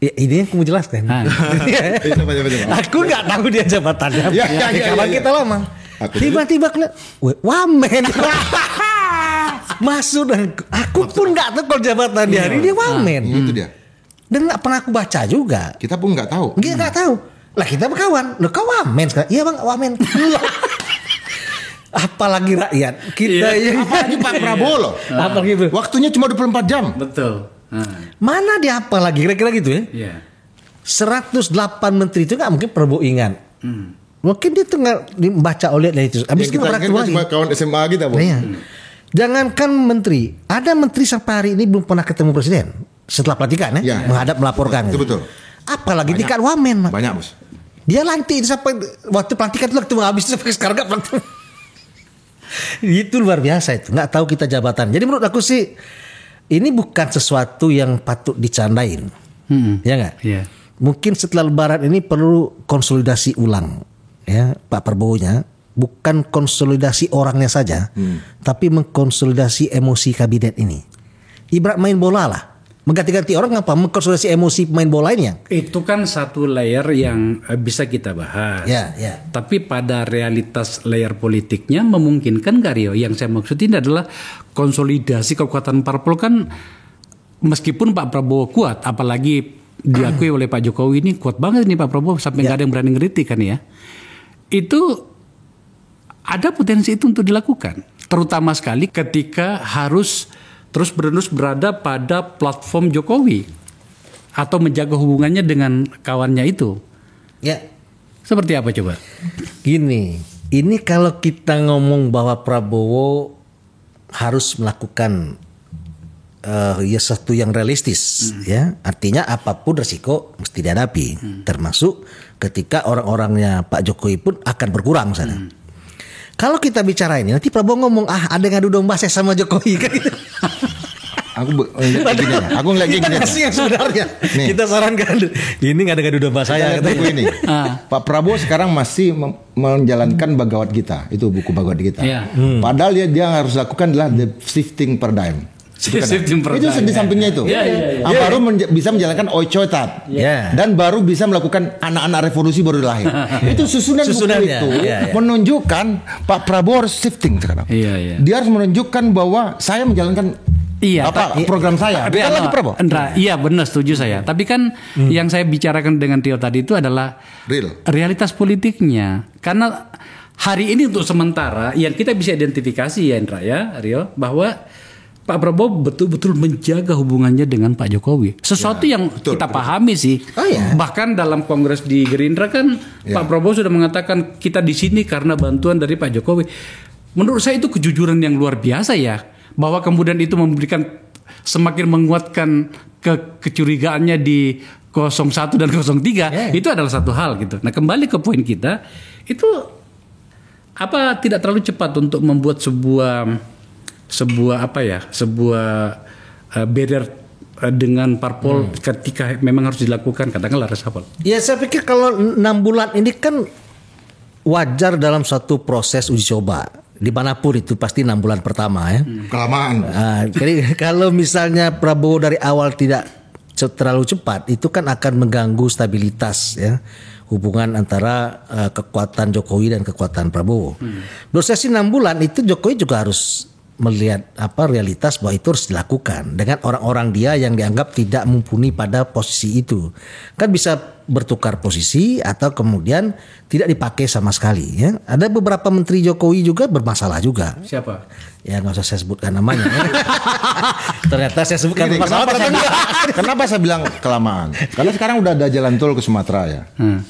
Ya, ini yang aku mau jelaskan. Aku nggak tahu dia jabatannya. Kawan kita lama. Tiba-tiba kelihatan, wamen. Masuk dan aku pun nggak tahu kalau jabatan dia hari dia wamen. Itu dia. Dan nggak pernah aku baca juga. Kita pun nggak tahu. Kita nggak tahu. Lah kita berkawan. Loh kau wamen sekarang? Iya bang wamen. Apalagi rakyat kita yang apalagi Pak Prabowo loh. Apalagi itu. Waktunya cuma 24 jam. Betul. Mana dia apa lagi kira-kira gitu ya? Iya. 108 menteri itu nggak mungkin Prabowo ingat. Mungkin dia tuh nggak dibaca oleh itu. Habis itu kita ketemu lagi. Cuma kawan SMA kita, Bu. Iya. Jangankan menteri, ada menteri sampai hari ini belum pernah ketemu presiden setelah pelantikan ya, menghadap melaporkan. Itu betul. Apalagi tingkat wamen. Banyak, Bos. Dia lantik sampai waktu pelantikan itu ketemu habis itu sampai sekarang nggak pelantikan. Itu luar biasa itu. Nggak tahu kita jabatan. Jadi menurut aku sih ini bukan sesuatu yang patut dicandain. Ya nggak? Iya. Mungkin setelah Lebaran ini perlu konsolidasi ulang ya Pak Prabowo-nya. Bukan konsolidasi orangnya saja, tapi mengkonsolidasi emosi kabinet ini. Ibarat main bola lah. Mengganti-ganti orang ngapa? Mengkonsolidasi emosi pemain bola ini ya. Itu kan satu layer yang bisa kita bahas. Ya. Tapi pada realitas layer politiknya memungkinkan nggak Rio? Yang saya maksud ini adalah konsolidasi kekuatan parpol kan meskipun Pak Prabowo kuat, apalagi diakui oleh Pak Jokowi ini kuat banget nih Pak Prabowo sampai nggak ada yang berani ngeritik kan ya. Itu ada potensi itu untuk dilakukan, terutama sekali ketika harus terus-menerus berada pada platform Jokowi atau menjaga hubungannya dengan kawannya itu. Ya. Seperti apa coba? Gini, ini kalau kita ngomong bahwa Prabowo harus melakukan sesuatu yang realistis, ya, artinya apapun resiko mesti dihadapi, termasuk ketika orang-orangnya Pak Jokowi pun akan berkurang sana. Kalau kita bicara ini nanti Prabowo ngomong ada ngadu domba saya sama Jokowi kan gitu. Aku ngeliat gini. Yang sebenarnya kita sarankan ini nggak ada ngadu domba saya. Ini. Pak Prabowo sekarang masih menjalankan Bhagavad Gita, itu buku Bhagavad Gita. Padahal dia harus lakukan adalah the shifting paradigm. Itu di sampingnya itu. Baru bisa menjalankan Oicotat. Dan baru bisa melakukan anak-anak revolusi baru lahir. Itu susunan buku itu menunjukkan Pak Prabowo harus shifting sekarang. Dia harus menunjukkan bahwa saya menjalankan program saya. Betul lagi Prabowo. Iya benar, setuju saya. Tapi kan yang saya bicarakan dengan Tio tadi itu adalah realitas politiknya. Karena hari ini untuk sementara yang kita bisa identifikasi ya Indra ya Rio, bahwa Pak Prabowo betul-betul menjaga hubungannya dengan Pak Jokowi. Sesuatu yang kita pahami sih. Bahkan dalam kongres di Gerindra kan Pak Prabowo sudah mengatakan kita di sini karena bantuan dari Pak Jokowi. Menurut saya itu kejujuran yang luar biasa ya. Bahwa kemudian itu memberikan semakin menguatkan kecurigaannya di 01 dan 03. Itu adalah satu hal gitu. Nah kembali ke poin kita, itu apa tidak terlalu cepat untuk membuat sebuah barrier dengan parpol ketika memang harus dilakukan katakanlah reshuffle. Ya saya pikir kalau 6 bulan ini kan wajar dalam suatu proses uji coba dimanapun itu pasti 6 bulan pertama ya. Kelamaan. Jadi kalau misalnya Prabowo dari awal tidak terlalu cepat itu kan akan mengganggu stabilitas ya hubungan antara kekuatan Jokowi dan kekuatan Prabowo. Menurut saya sih 6 bulan itu Jokowi juga harus melihat realitas bahwa itu harus dilakukan dengan orang-orang dia yang dianggap tidak mumpuni pada posisi itu. Kan bisa bertukar posisi atau kemudian tidak dipakai sama sekali ya. Ada beberapa menteri Jokowi juga bermasalah juga. Siapa? Ya nggak usah saya sebutkan namanya. Ternyata saya sebutkan bermasalah. Kenapa saya bilang kelamaan? Karena sekarang udah ada jalan tol ke Sumatera ya.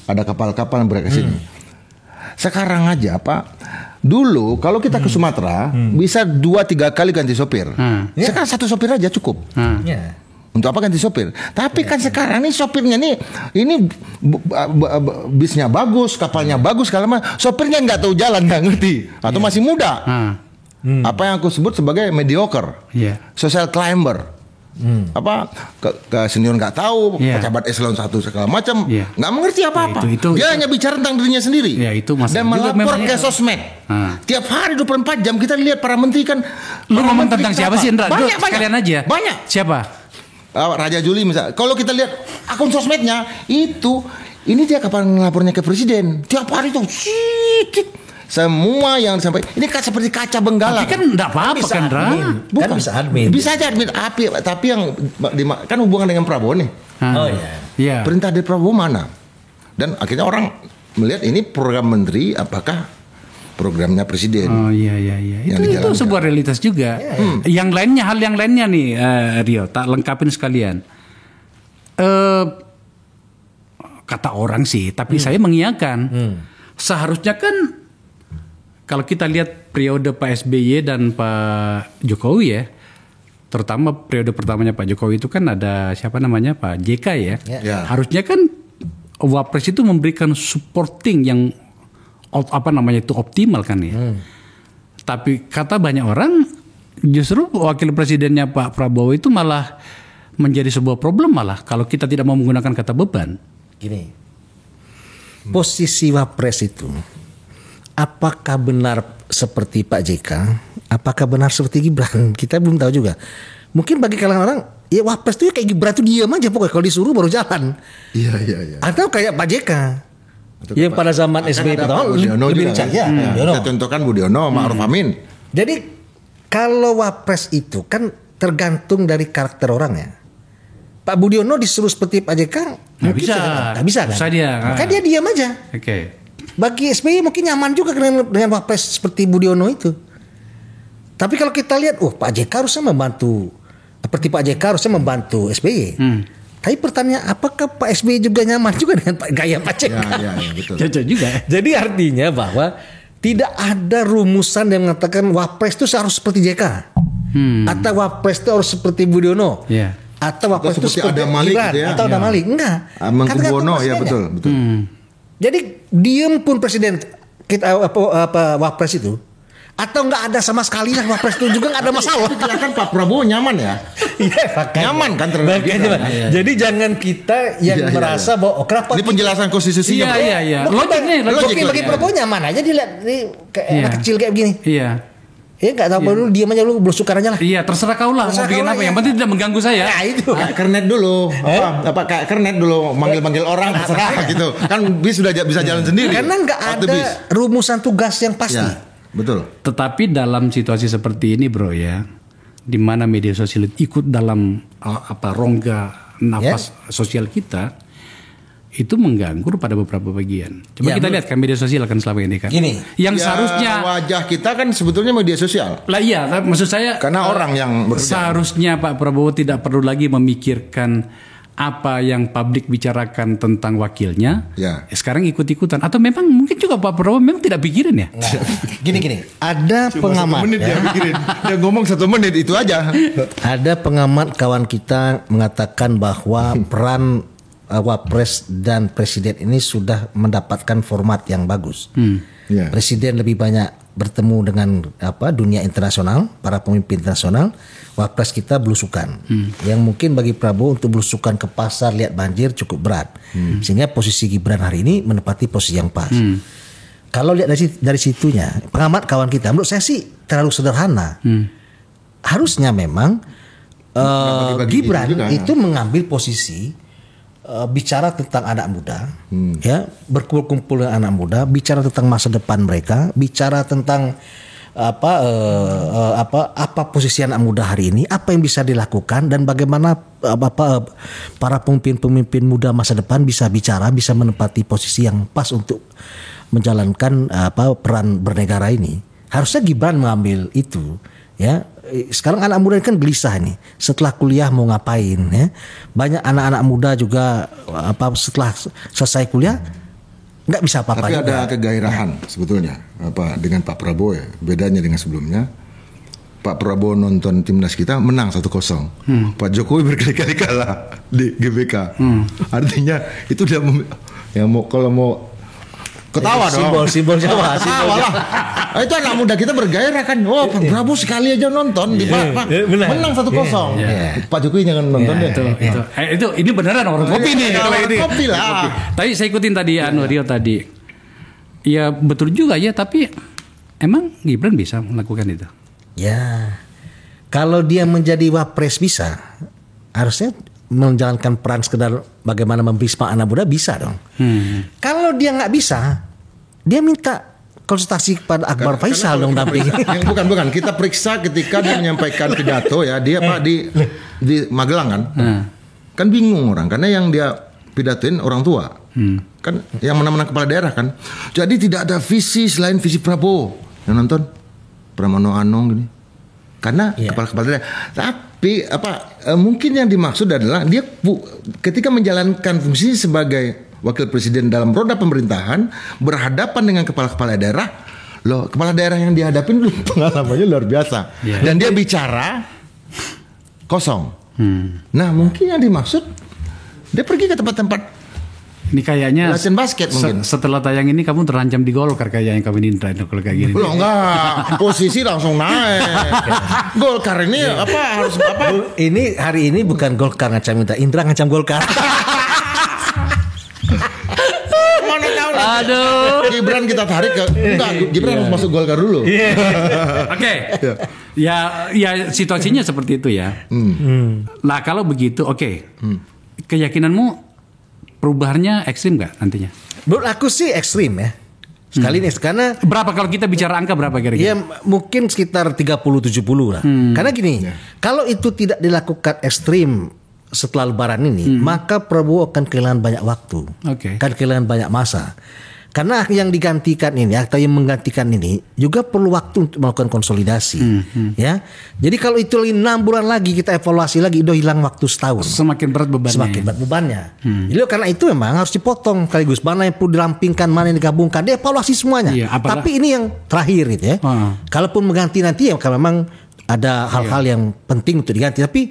Ada kapal-kapal yang berangkat ke sini. Sekarang aja Pak, dulu kalau kita ke Sumatera bisa 2-3 kali ganti sopir. Sekarang 1 sopir aja cukup. Untuk apa ganti sopir? Tapi kan sekarang nih sopirnya ini bisnya bagus, kapalnya bagus, kalau mah sopirnya nggak tahu jalan, nggak ngerti atau masih muda. Apa yang aku sebut sebagai mediocre, social climber. Ke senior nggak tahu, pejabat eselon 1 segala macam, nggak mengerti apa-apa. Dia hanya bicara tentang dirinya sendiri. Dan melapor ke sosmed. Tiap hari 24 jam kita lihat para menteri kan. Lu ngomong tentang siapa sih Indra? Banyak. Sekalian aja. Banyak. Siapa? Raja Juli misalnya. Kalau kita lihat akun sosmednya itu, ini dia kapan ngelapornya ke presiden? Tiap hari tuh, semua yang sampai ini kan seperti kaca benggala. Tapi kan enggak apa-apa kan, Ra? Bukan. Kan bisa admin. Bisa aja admin api, tapi yang kan hubungan dengan Prabowo nih. Oh iya. Iya. Perintah dari Prabowo mana? Dan akhirnya orang melihat ini program menteri, apakah programnya presiden? Oh iya. Itu sebuah realitas juga. Yang lainnya, hal yang lainnya nih, Rio, tak lengkapin sekalian. Kata orang sih, tapi saya mengiyakan. Seharusnya kan kalau kita lihat periode Pak SBY dan Pak Jokowi ya, terutama periode pertamanya Pak Jokowi itu kan ada siapa namanya Pak JK ya. Ya. Harusnya kan Wapres itu memberikan supporting yang itu optimal kan ya. Tapi kata banyak orang justru wakil presidennya Pak Prabowo itu malah menjadi sebuah problem malah kalau kita tidak mau menggunakan kata beban. Gini, posisi Wapres itu apakah benar seperti Pak JK, apakah benar seperti Gibran, kita belum tahu juga. Mungkin bagi kalangan orang, ya Wapres itu kayak Gibran itu diam aja pokoknya, kalau disuruh baru jalan. Iya. Atau kayak Pak JK yang pada zaman SBY pertama lebih lincah ya. Kita contohkan Budiono, Ma'ruf Amin. Jadi kalau Wapres itu kan tergantung dari karakter orangnya. Pak Budiono disuruh seperti Pak JK Nggak bisa kan? Susah dia. Maka dia diam aja. Oke. Bagi SBY mungkin nyaman juga dengan Wapres seperti Budiono itu. Tapi kalau kita lihat, Pak JK harusnya membantu, seperti Pak JK harusnya membantu SBY. Tapi pertanyaan, apakah Pak SBY juga nyaman juga dengan gaya Pak JK? Ya, betul. Cocok juga. Jadi artinya bahwa tidak ada rumusan yang mengatakan Wapres itu harus seperti JK. Atau Wapres itu harus seperti Budiono. Yeah. Atau Wapres itu seperti ada Malik Gibran, gitu ya. atau ada Malik. Enggak. Mengkubono ya betul. Jadi diem pun presiden kita Wapres itu, atau nggak ada sama sekali lah Wapres itu juga nggak ada masalah. Kelihatan Pak Prabowo nyaman ya. Nyaman kan terhadap Jadi jangan kita yang merasa bahwa kenapa ini penjelasan konstitusinya. Iya. Logik bagi Prabowo nyaman aja dilihat kayak anak kecil kayak begini. Iya. Ya nggak tahu dulu diam aja lu belusukan aja lah. Iya terserah kau lah mau bikin apa. Yang penting tidak mengganggu saya. Nah itu. Kernet dulu. Kayak kernet dulu manggil orang terserah gitu. Kan bis sudah bisa jalan sendiri. Karena nggak ada rumusan tugas yang pasti. Ya, betul. Tetapi dalam situasi seperti ini bro ya, di mana media sosial ikut dalam rongga nafas sosial kita, itu mengganggu pada beberapa bagian. Coba kita lihat kan media sosial kan selama ini kan. Gini. Yang seharusnya wajah kita kan sebetulnya media sosial. Lah iya, maksud saya karena orang yang bekerja. Seharusnya Pak Prabowo tidak perlu lagi memikirkan apa yang publik bicarakan tentang wakilnya. Ya. Sekarang ikut-ikutan atau memang mungkin juga Pak Prabowo memang tidak pikirin ya. Nah, gini. Ada pengamat dia pikirin. Dia ngomong 1 menit itu aja. Ada pengamat kawan kita mengatakan bahwa peran Wapres dan Presiden ini sudah mendapatkan format yang bagus. Yeah. Presiden lebih banyak bertemu dengan dunia internasional, para pemimpin internasional. Wapres kita belusukan. Yang mungkin bagi Prabowo untuk belusukan ke pasar lihat banjir cukup berat. Sehingga posisi Gibran hari ini menepati posisi yang pas. Kalau lihat dari situnya, pengamat kawan kita, menurut saya sih terlalu sederhana. Harusnya memang Gibran itu mengambil posisi bicara tentang anak muda, ya berkumpul dengan anak muda, bicara tentang masa depan mereka, bicara tentang apa posisi anak muda hari ini, apa yang bisa dilakukan dan bagaimana para pemimpin muda masa depan bisa bicara, bisa menempati posisi yang pas untuk menjalankan peran bernegara ini. Harusnya Gibran mengambil itu, ya. Sekarang anak muda kan gelisah nih setelah kuliah mau ngapain ya. Banyak anak-anak muda juga setelah selesai kuliah nggak bisa apa-apa. Tapi ada kegairahan sebetulnya dengan Pak Prabowo ya. Bedanya dengan sebelumnya. Pak Prabowo nonton timnas kita menang 1-0. Pak Jokowi berkali-kali kalah di GBK. Artinya itu dia kalau mau ketawa dong. Simbol Jawa. Itu anak muda kita bergairah kan. Pak Prabowo sekali aja nonton di menang 1-0. Pak Jokowi jangan nonton deh. Itu ini beneran orang kopi nih. Kopi lah. Tapi saya ikutin tadi Rio tadi. Ya betul juga ya. Tapi emang Gibran bisa melakukan itu? Ya. Kalau dia menjadi Wapres bisa. harusnya menjalankan peran sekedar bagaimana memberi semangat anak muda bisa dong. Kalau dia nggak bisa, dia minta konsultasi kepada Akbar Faisal dong dampingi. Yang bukan. Kita periksa ketika dia menyampaikan pidato ya, dia Pak di Magelang kan. Kan bingung orang karena yang dia pidatoin orang tua. Kan yang menang-menang kepala daerah kan. Jadi tidak ada visi selain visi Prabowo. Yang nonton Pramono Anung gini. Karena kepala daerah. Tapi mungkin yang dimaksud adalah dia ketika menjalankan fungsinya sebagai wakil presiden dalam roda pemerintahan berhadapan dengan kepala-kepala daerah. Loh, kepala daerah yang dihadapin dulu pengalamannya luar biasa. Dan dia bicara kosong. Nah, mungkin yang dimaksud dia pergi ke tempat-tempat ini kayaknya latihan basket mungkin. Setelah tayang ini kamu terancam di Golkar kayaknya kamu ini kalau kayak gini. Loh, enggak, posisi langsung naik. Golkar ini harus apa? Ini hari ini bukan Golkar ngacam Indra, Indra ngacam Golkar. Mana tahu. Aduh. Gibran kita tarik ke Gibran harus masuk Golkar dulu. Oke. Ya situasinya seperti itu ya. Nah, kalau begitu keyakinanmu perubahannya ekstrim nggak nantinya? Menurut aku sih ekstrim ya. Sekali ini karena berapa kalau kita bicara angka berapa kira-kira? Ya mungkin sekitar 30-70 lah. Karena gini, kalau itu tidak dilakukan ekstrim setelah Lebaran ini, maka Prabowo akan kehilangan banyak waktu, akan kehilangan banyak masa. Karena yang digantikan ini atau yang menggantikan ini juga perlu waktu untuk melakukan konsolidasi, ya. Jadi kalau itu 6 bulan lagi kita evaluasi lagi, udah hilang waktu setahun. Semakin berat bebannya. Jadi karena itu memang harus dipotong sekaligus mana yang perlu dirampingkan, mana yang digabungkan, dievaluasi semuanya. Tapi ini yang terakhir gitu ya. Kalaupun mengganti nanti ya kalau memang ada hal-hal yang penting untuk diganti. Tapi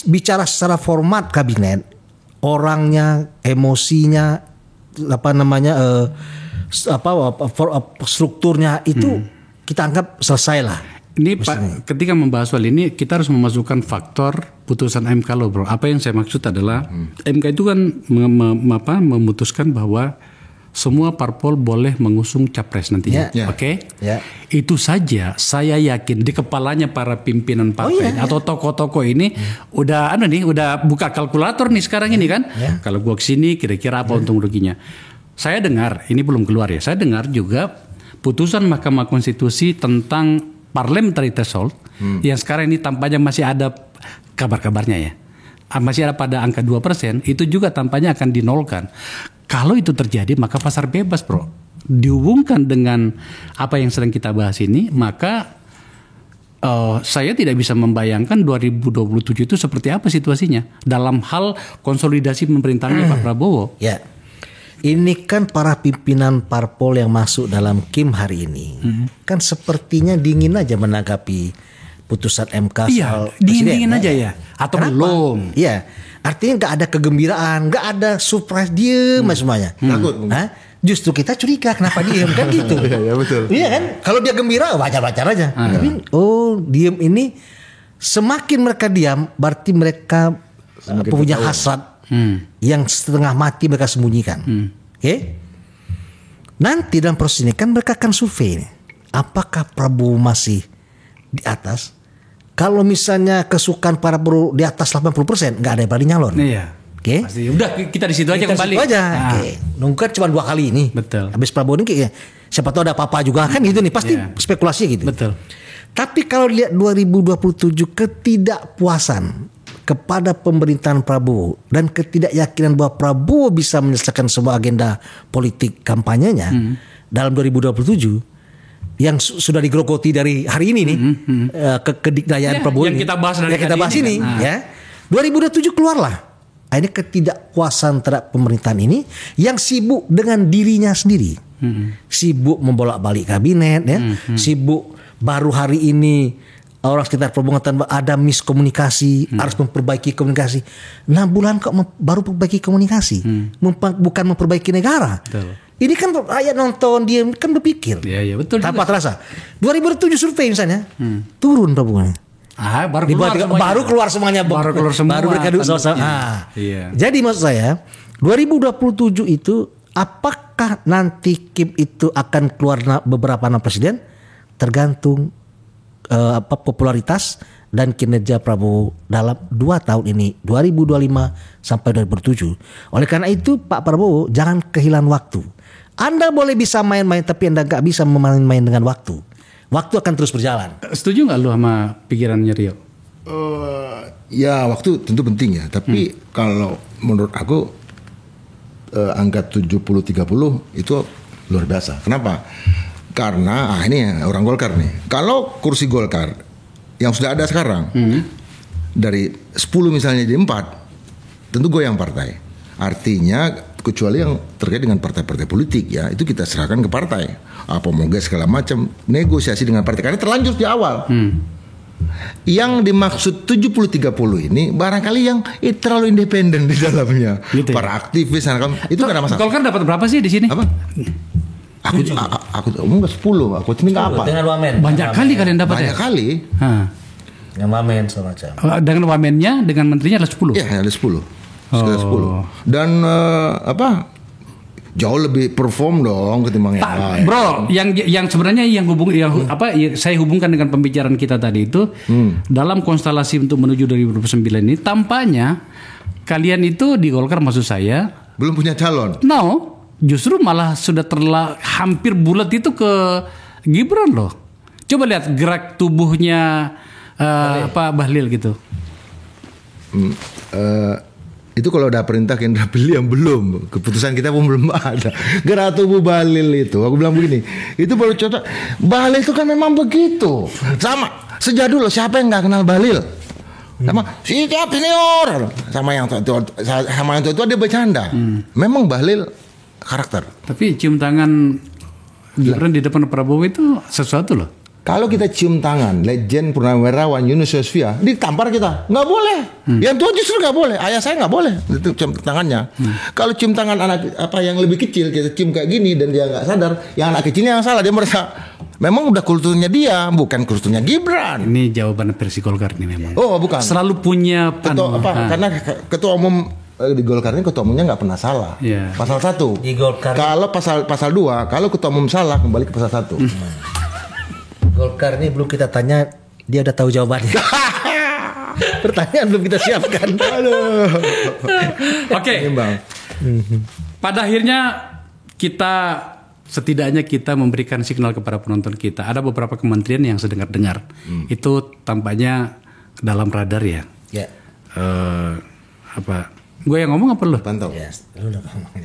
bicara secara format kabinet, orangnya, emosinya, strukturnya itu kita anggap selesai lah. Ini Pak, ketika membahas soal ini kita harus memasukkan faktor putusan MK loh bro. Apa yang saya maksud adalah MK itu kan memutuskan bahwa semua parpol boleh mengusung capres nantinya. Itu saja saya yakin di kepalanya para pimpinan partai atau tokoh-tokoh ini udah buka kalkulator nih sekarang ini kan. Kalau gua kesini kira-kira apa untung ruginya. Saya dengar, ini belum keluar ya. Saya dengar juga putusan Mahkamah Konstitusi tentang parliamentary threshold yang sekarang ini tampaknya masih ada kabar-kabarnya ya. Masih ada pada angka 2%, itu juga tampaknya akan dinolkan. Kalau itu terjadi maka pasar bebas bro. Dihubungkan dengan apa yang sedang kita bahas ini, maka saya tidak bisa membayangkan 2027 itu seperti apa situasinya dalam hal konsolidasi pemerintahannya Pak Prabowo. Ya, ini kan para pimpinan parpol yang masuk dalam KIM hari ini kan sepertinya dingin aja menanggapi putusan MK soal dingin aja ya atau belum? Iya. Artinya nggak ada kegembiraan, nggak ada surprise, diem semuanya. Takut. Justru kita curiga kenapa diem kan gitu. Iya betul. Iya kan? Kalau dia gembira wajar-wajar aja. Tapi diem ini semakin mereka diam berarti mereka punya hasrat yang setengah mati mereka sembunyikan. Oke? Nanti dalam proses ini kan mereka akan survei nih. Apakah Prabowo masih di atas? Kalau misalnya kesukaan para buruh di atas 80%, nggak ada yang berani nyalon. Iya. Oke. Udah kita di situ aja kembali. Situ aja. Oke. Nunggu kan cuma 2 kali ini. Betul. Habis Prabowo ini kayak siapa tahu ada apa-apa juga kan gitu nih. Pasti spekulasinya gitu. Betul. Tapi kalau lihat 2027 ketidakpuasan kepada pemerintahan Prabowo dan ketidakyakinan bahwa Prabowo bisa menyelesaikan semua agenda politik kampanyenya dalam 2027 yang sudah digerogoti dari hari ini nih kedikdayaan Prabowo yang ini, kita bahas dari yang kita bahas ini kan? ya 2027 keluarlah ini ketidakpuasan terhadap pemerintahan ini yang sibuk dengan dirinya sendiri, sibuk membolak-balik kabinet ya, sibuk baru hari ini orang sekitar Prabowo ada miskomunikasi, harus memperbaiki komunikasi. 6 bulan kok baru memperbaiki komunikasi, bukan memperbaiki negara. Betul. Ini kan rakyat nonton dia kan berpikir. Iya betul. Tanpa terasa. 2007 survei misalnya turun Prabowo. Baru keluar semuanya. Baru mereka duduk sama-sama. Jadi maksud saya 2027 itu apakah nanti KIM itu akan keluar beberapa nama presiden tergantung popularitas dan kinerja Prabowo dalam 2 tahun ini 2025 sampai 2007. Oleh karena itu Pak Prabowo jangan kehilangan waktu. Anda boleh bisa main-main tapi Anda nggak bisa main-main dengan waktu. Waktu akan terus berjalan. Setuju nggak lu sama pikirannya Rio? Ya waktu tentu penting ya. Tapi kalau menurut aku angka 70-30 itu luar biasa. Kenapa? Karena ini orang Golkar nih. Kalau kursi Golkar yang sudah ada sekarang dari 10 misalnya jadi 4, tentu goyang partai. Artinya kecuali yang terkait dengan partai-partai politik ya, itu kita serahkan ke partai. Apa moga segala macam negosiasi dengan partai karena terlanjur di awal. Yang dimaksud 70-30 ini barangkali yang terlalu independen di dalamnya. Gitu ya? Para aktivis itu kan ada masalah. Golkar dapat berapa sih di sini? Apa? Aku umum 10, aku ini apa? Dengan wamen. Banyak kali kalian dapat ya? Banyak kali. Dengan wamen semacam. Dengan wamennya, dengan menterinya ada 10. Iya, ada 10. Sekitar 10. Dan jauh lebih perform dong ketimbang yang lain. Bro, yang sebenarnya saya hubungkan dengan pembicaraan kita tadi itu dalam konstelasi untuk menuju 2029 ini tampaknya kalian itu di Golkar maksud saya belum punya calon. No, justru malah sudah hampir bulat itu ke Gibran loh. Coba lihat gerak tubuhnya Pak Bahlil gitu. Itu kalau udah perintah Kendra Pilih yang belum, keputusan kita pun belum ada. Gerak tubuh Bahlil itu, aku bilang begini, itu baru contoh. Bahlil itu kan memang begitu. Sama sejak dulu siapa yang nggak kenal Bahlil? Sama siap senior, sama yang tua dia bercanda. Memang Bahlil karakter. Tapi cium tangan Gibran di depan Prabowo itu sesuatu loh. Kalau kita cium tangan legend Purnawirawan Yunus Yosvia, ditampar kita, nggak boleh. Yang tua justru nggak boleh. Ayah saya nggak boleh itu cium tangannya. Kalau cium tangan anak yang lebih kecil kita cium kayak gini dan dia nggak sadar, yang anak kecilnya yang salah, dia merasa memang udah kulturnya dia, bukan kulturnya Gibran. Ini jawaban versi Golkar nih memang. Oh bukan. Selalu punya karena ketua umum di Golkar ini ketua umumnya nggak pernah salah. Pasal 1. Di Golkar. Kalau pasal 2, kalau ketua umum salah kembali ke pasal 1. Golkar ini belum kita tanya, dia udah tahu jawabannya. Pertanyaan belum kita siapkan. Oke. Pada akhirnya setidaknya kita memberikan signal kepada penonton kita. Ada beberapa kementerian yang sedengar-dengar. Itu tampaknya dalam radar ya. Ya. Gue yang ngomong apa lu? Pantau. Yes, lu udah ngomong.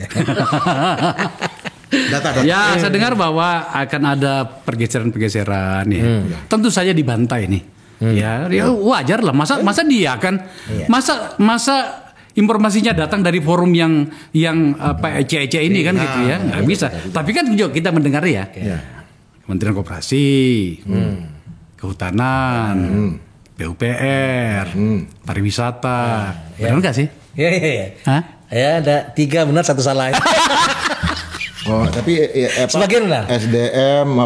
Data. Ya, saya dengar bahwa akan ada pergeseran-pergeseran ya. Tentu saja dibantai nih. Ya wajar lah. Masa dia kan? Masa informasinya datang dari forum yang ece-ece ini kan gitu ya? Nggak bisa. Tapi kan juga kita mendengar ya. Kementerian Koperasi, Kehutanan, PUPR, Pariwisata. Benar nggak sih? Iya. Ya ada 3 benar 1 salah. Oh, tapi sebagian lah. SDM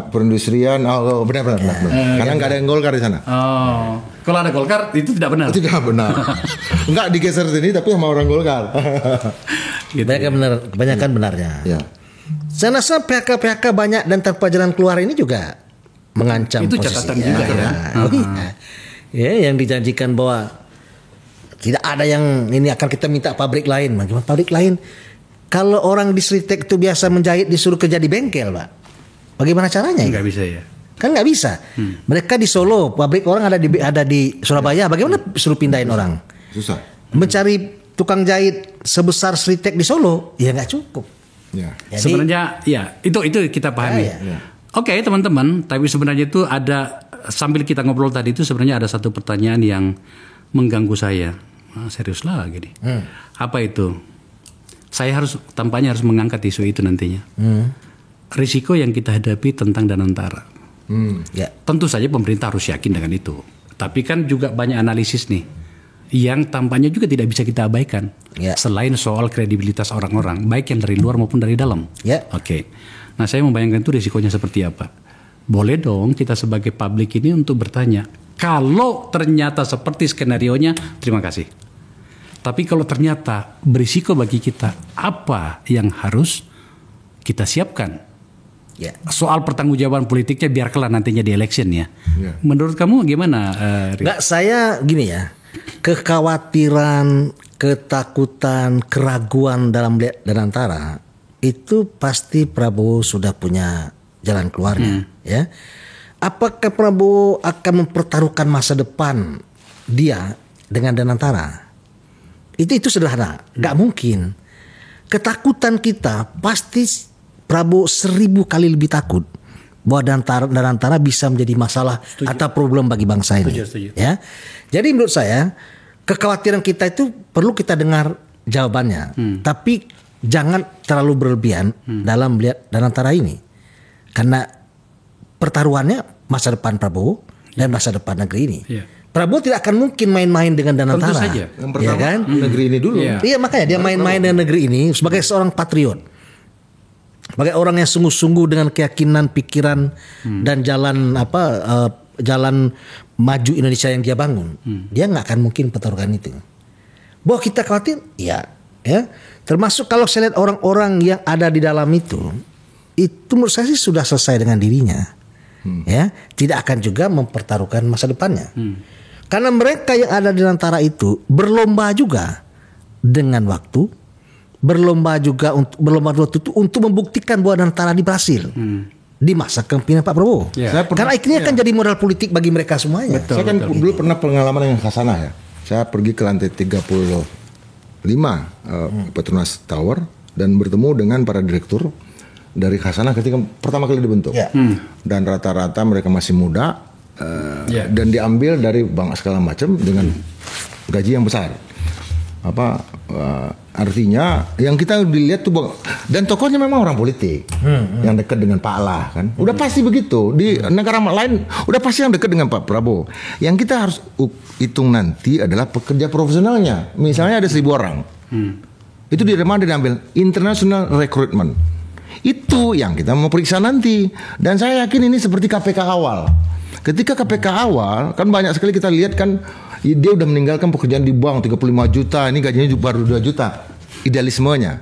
perindustrian benar. Karena nggak ada yang Golkar di sana. Oh, kalau ada Golkar itu tidak benar. Tidak benar. Enggak digeser sini tapi sama orang Golkar. Gitu. Kebanyakan benarnya. Ya. Saya rasa PHK banyak dan tanpa jalan keluar ini juga mengancam itu posisinya. catatan juga ya. Ya, yang dijanjikan bahwa tidak ada yang ini akan kita minta pabrik lain. Bagaimana pabrik lain? Kalau orang di Sritek itu biasa menjahit disuruh kerja di bengkel, Pak. Bagaimana caranya? Nggak bisa ya. Kan nggak bisa. Mereka di Solo, pabrik orang ada di Surabaya. Bagaimana suruh pindahin orang? Susah. Mencari tukang jahit sebesar Sritek di Solo, ya nggak cukup. Ya. Jadi, sebenarnya ya itu kita pahami. Oke, teman-teman, tapi sebenarnya itu ada sambil kita ngobrol tadi itu sebenarnya ada satu pertanyaan yang mengganggu saya. Serius lah gini. Apa itu? Saya tampaknya harus mengangkat isu itu nantinya. Risiko yang kita hadapi tentang Danantara. Ya. Tentu saja pemerintah harus yakin dengan itu. Tapi kan juga banyak analisis nih yang tampaknya juga tidak bisa kita abaikan. Ya. Selain soal kredibilitas orang-orang, baik yang dari luar maupun dari dalam. Ya. Oke. Nah, saya membayangkan itu risikonya seperti apa. Boleh dong kita sebagai publik ini untuk bertanya. Kalau ternyata seperti skenarionya, terima kasih. Tapi kalau ternyata berisiko bagi kita, apa yang harus kita siapkan? Ya. Soal pertanggungjawaban politiknya biarkanlah nantinya di election ya. Ya. Menurut kamu gimana? Nggak, saya gini ya, kekhawatiran, ketakutan, keraguan dalam melihat Danantara itu pasti Prabowo sudah punya jalan keluarnya, ya. Apakah Prabowo akan mempertaruhkan masa depan dia dengan Danantara? Itu sederhana, nggak mungkin. Ketakutan kita pasti Prabowo 1000 kali lebih takut bahwa Danantara bisa menjadi masalah atau problem bagi bangsa ini. Setuju. Ya, jadi menurut saya kekhawatiran kita itu perlu kita dengar jawabannya, tapi jangan terlalu berlebihan dalam melihat Danantara ini, karena pertaruhannya masa depan Prabowo dan masa depan negeri ini. Ya. Prabowo tidak akan mungkin main-main dengan Danantara. Tentu saja. Yang pertama kan? negeri ini dulu. Iya. Iya, makanya dia main-main dengan negeri ini sebagai seorang patriot. Sebagai orang yang sungguh-sungguh dengan keyakinan, pikiran dan jalan jalan maju Indonesia yang dia bangun. Dia nggak akan mungkin pertaruhkan itu. Bahwa kita khawatir, ya. Termasuk kalau saya lihat orang-orang yang ada di dalam itu menurut saya sih sudah selesai dengan dirinya. Ya, tidak akan juga mempertaruhkan masa depannya. Karena mereka yang ada di antara itu berlomba juga dengan waktu, berlomba untuk membuktikan bahwa Danantara ini berhasil di masa kepemimpinan Pak Prabowo. Yeah. Karena akhirnya akan jadi modal politik bagi mereka semuanya. Saya kan dulu pernah pengalaman dengan Hasanah ya. Saya pergi ke lantai 35 Petronas Tower dan bertemu dengan para direktur dari Hasanah ketika pertama kali dibentuk. Yeah. Dan rata-rata mereka masih muda. Dan diambil dari bank segala macam dengan gaji yang besar. Artinya yang kita dilihat tuh dan tokohnya memang orang politik yang dekat dengan Pak Allah kan. Udah pasti begitu di negara lain udah pasti yang dekat dengan Pak Prabowo. Yang kita harus hitung nanti adalah pekerja profesionalnya. Misalnya ada 1000 orang. Itu di mana diambil international recruitment. Itu yang kita mau periksa nanti. Dan saya yakin ini seperti KPK awal. Ketika KPK awal, kan banyak sekali kita lihat kan dia udah meninggalkan pekerjaan di bank 35 juta, ini gajinya baru 2 juta. Idealismenya.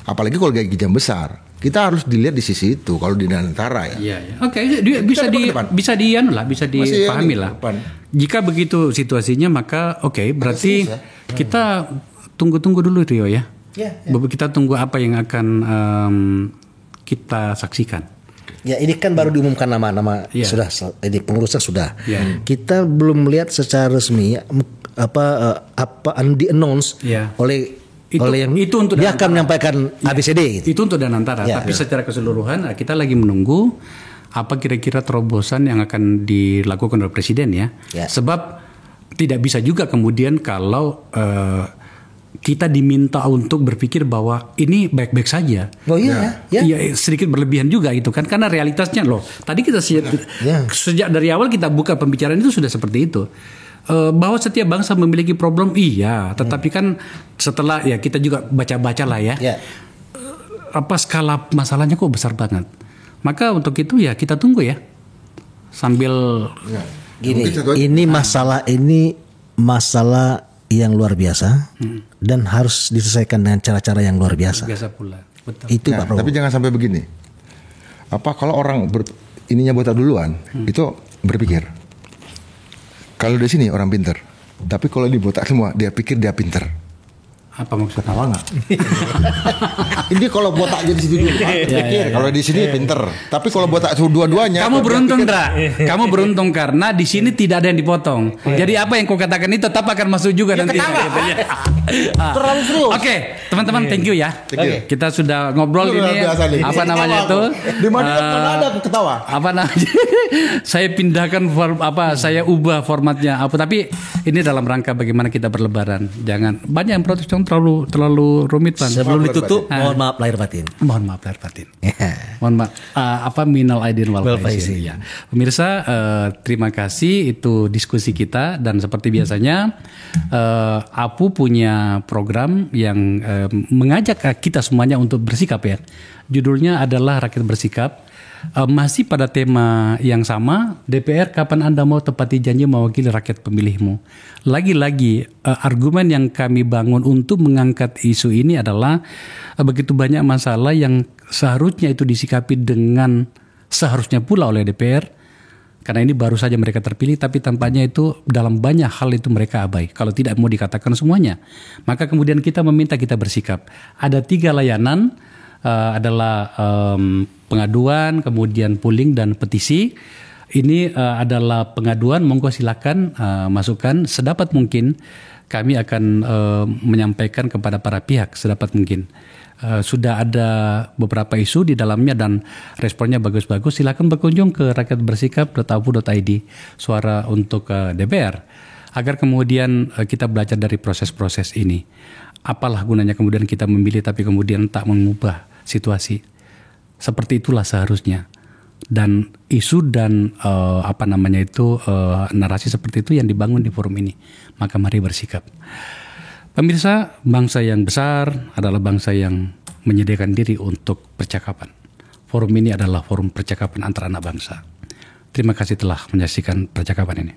Apalagi kalau gaji yang besar. Kita harus dilihat di sisi itu kalau di Danantara ya. Iya. Oke, bisa dipahami lah. Jika begitu situasinya maka berarti kita tunggu dulu Rio ya. Kita tunggu apa yang akan kita saksikan. Ya, ini kan baru diumumkan nama-nama sudah, ini pengurusan sudah. Kita belum melihat secara resmi di announce oleh yang itu untuk dia akan menyampaikan ABCD gitu. Itu untuk Danantara, tapi secara keseluruhan kita lagi menunggu apa kira-kira terobosan yang akan dilakukan oleh presiden ya. Sebab tidak bisa juga kemudian kalau kita diminta untuk berpikir bahwa ini baik-baik saja. Oh iya, ya sedikit berlebihan juga itu kan, karena realitasnya loh. Tadi kita sejak dari awal kita buka pembicaraan itu sudah seperti itu. Bahwa setiap bangsa memiliki problem, tetapi kan setelah kita juga baca-baca lah ya. Skala masalahnya kok besar banget. Maka untuk itu kita tunggu ya. Sambil gini, ini masalah yang luar biasa dan harus diselesaikan dengan cara-cara yang luar biasa. Biasa pula. Betul. Itu Pak Prabowo. Tapi jangan sampai begini. Kalau orang ininya botak duluan, itu berpikir. Kalau di sini orang pinter, tapi kalau di botak semua dia pikir dia pinter. Apa maksudnya? Ketawa nggak? Ini kalau botak jadi situ dulu. Kalau di sini pinter. Tapi kalau botak dua-duanya. Kamu beruntung, Dra. Kamu beruntung karena di sini tidak ada yang dipotong. Jadi apa yang kau katakan itu tetap akan masuk juga nanti. Terlalu serius. Oke, teman-teman, thank you ya. Kita sudah ngobrol ini. Apa namanya itu? Di mana ada aku ketawa. Apa namanya? Saya pindahkan saya ubah formatnya. Tapi ini dalam rangka bagaimana kita berlebaran. Jangan banyak yang protes terlalu rumit Bang. Sebelum ditutup, mohon maaf lahir batin. Mohon maaf lahir batin. Mohon maaf. Minal aidin wal faizin. Ya. Pemirsa, terima kasih itu diskusi kita dan seperti biasanya Apu punya program yang mengajak kita semuanya untuk bersikap ya. Judulnya adalah Rakyat Bersikap. Masih pada tema yang sama, DPR kapan Anda mau tepati janji mewakili rakyat pemilihmu. Lagi-lagi argumen yang kami bangun untuk mengangkat isu ini adalah begitu banyak masalah yang seharusnya itu disikapi dengan seharusnya pula oleh DPR. Karena ini baru saja mereka terpilih, tapi tampaknya itu dalam banyak hal itu mereka abai. Kalau tidak mau dikatakan semuanya, maka kemudian kita meminta kita bersikap. Ada 3 layanan, adalah pengaduan, kemudian polling dan petisi. Ini adalah pengaduan, monggo silakan masukkan sedapat mungkin. Kami akan menyampaikan kepada para pihak sedapat mungkin. Sudah ada beberapa isu di dalamnya dan responnya bagus-bagus. Silakan berkunjung ke rakyatbersikap.apu.id, suara untuk DPR, agar kemudian kita belajar dari proses-proses ini. Apalah gunanya kemudian kita memilih tapi kemudian tak mengubah situasi. Seperti itulah seharusnya. Dan isu dan narasi seperti itu yang dibangun di forum ini. Maka mari bersikap. Pemirsa, bangsa yang besar adalah bangsa yang menyediakan diri untuk percakapan. Forum ini adalah forum percakapan antara anak bangsa. Terima kasih telah menyaksikan percakapan ini.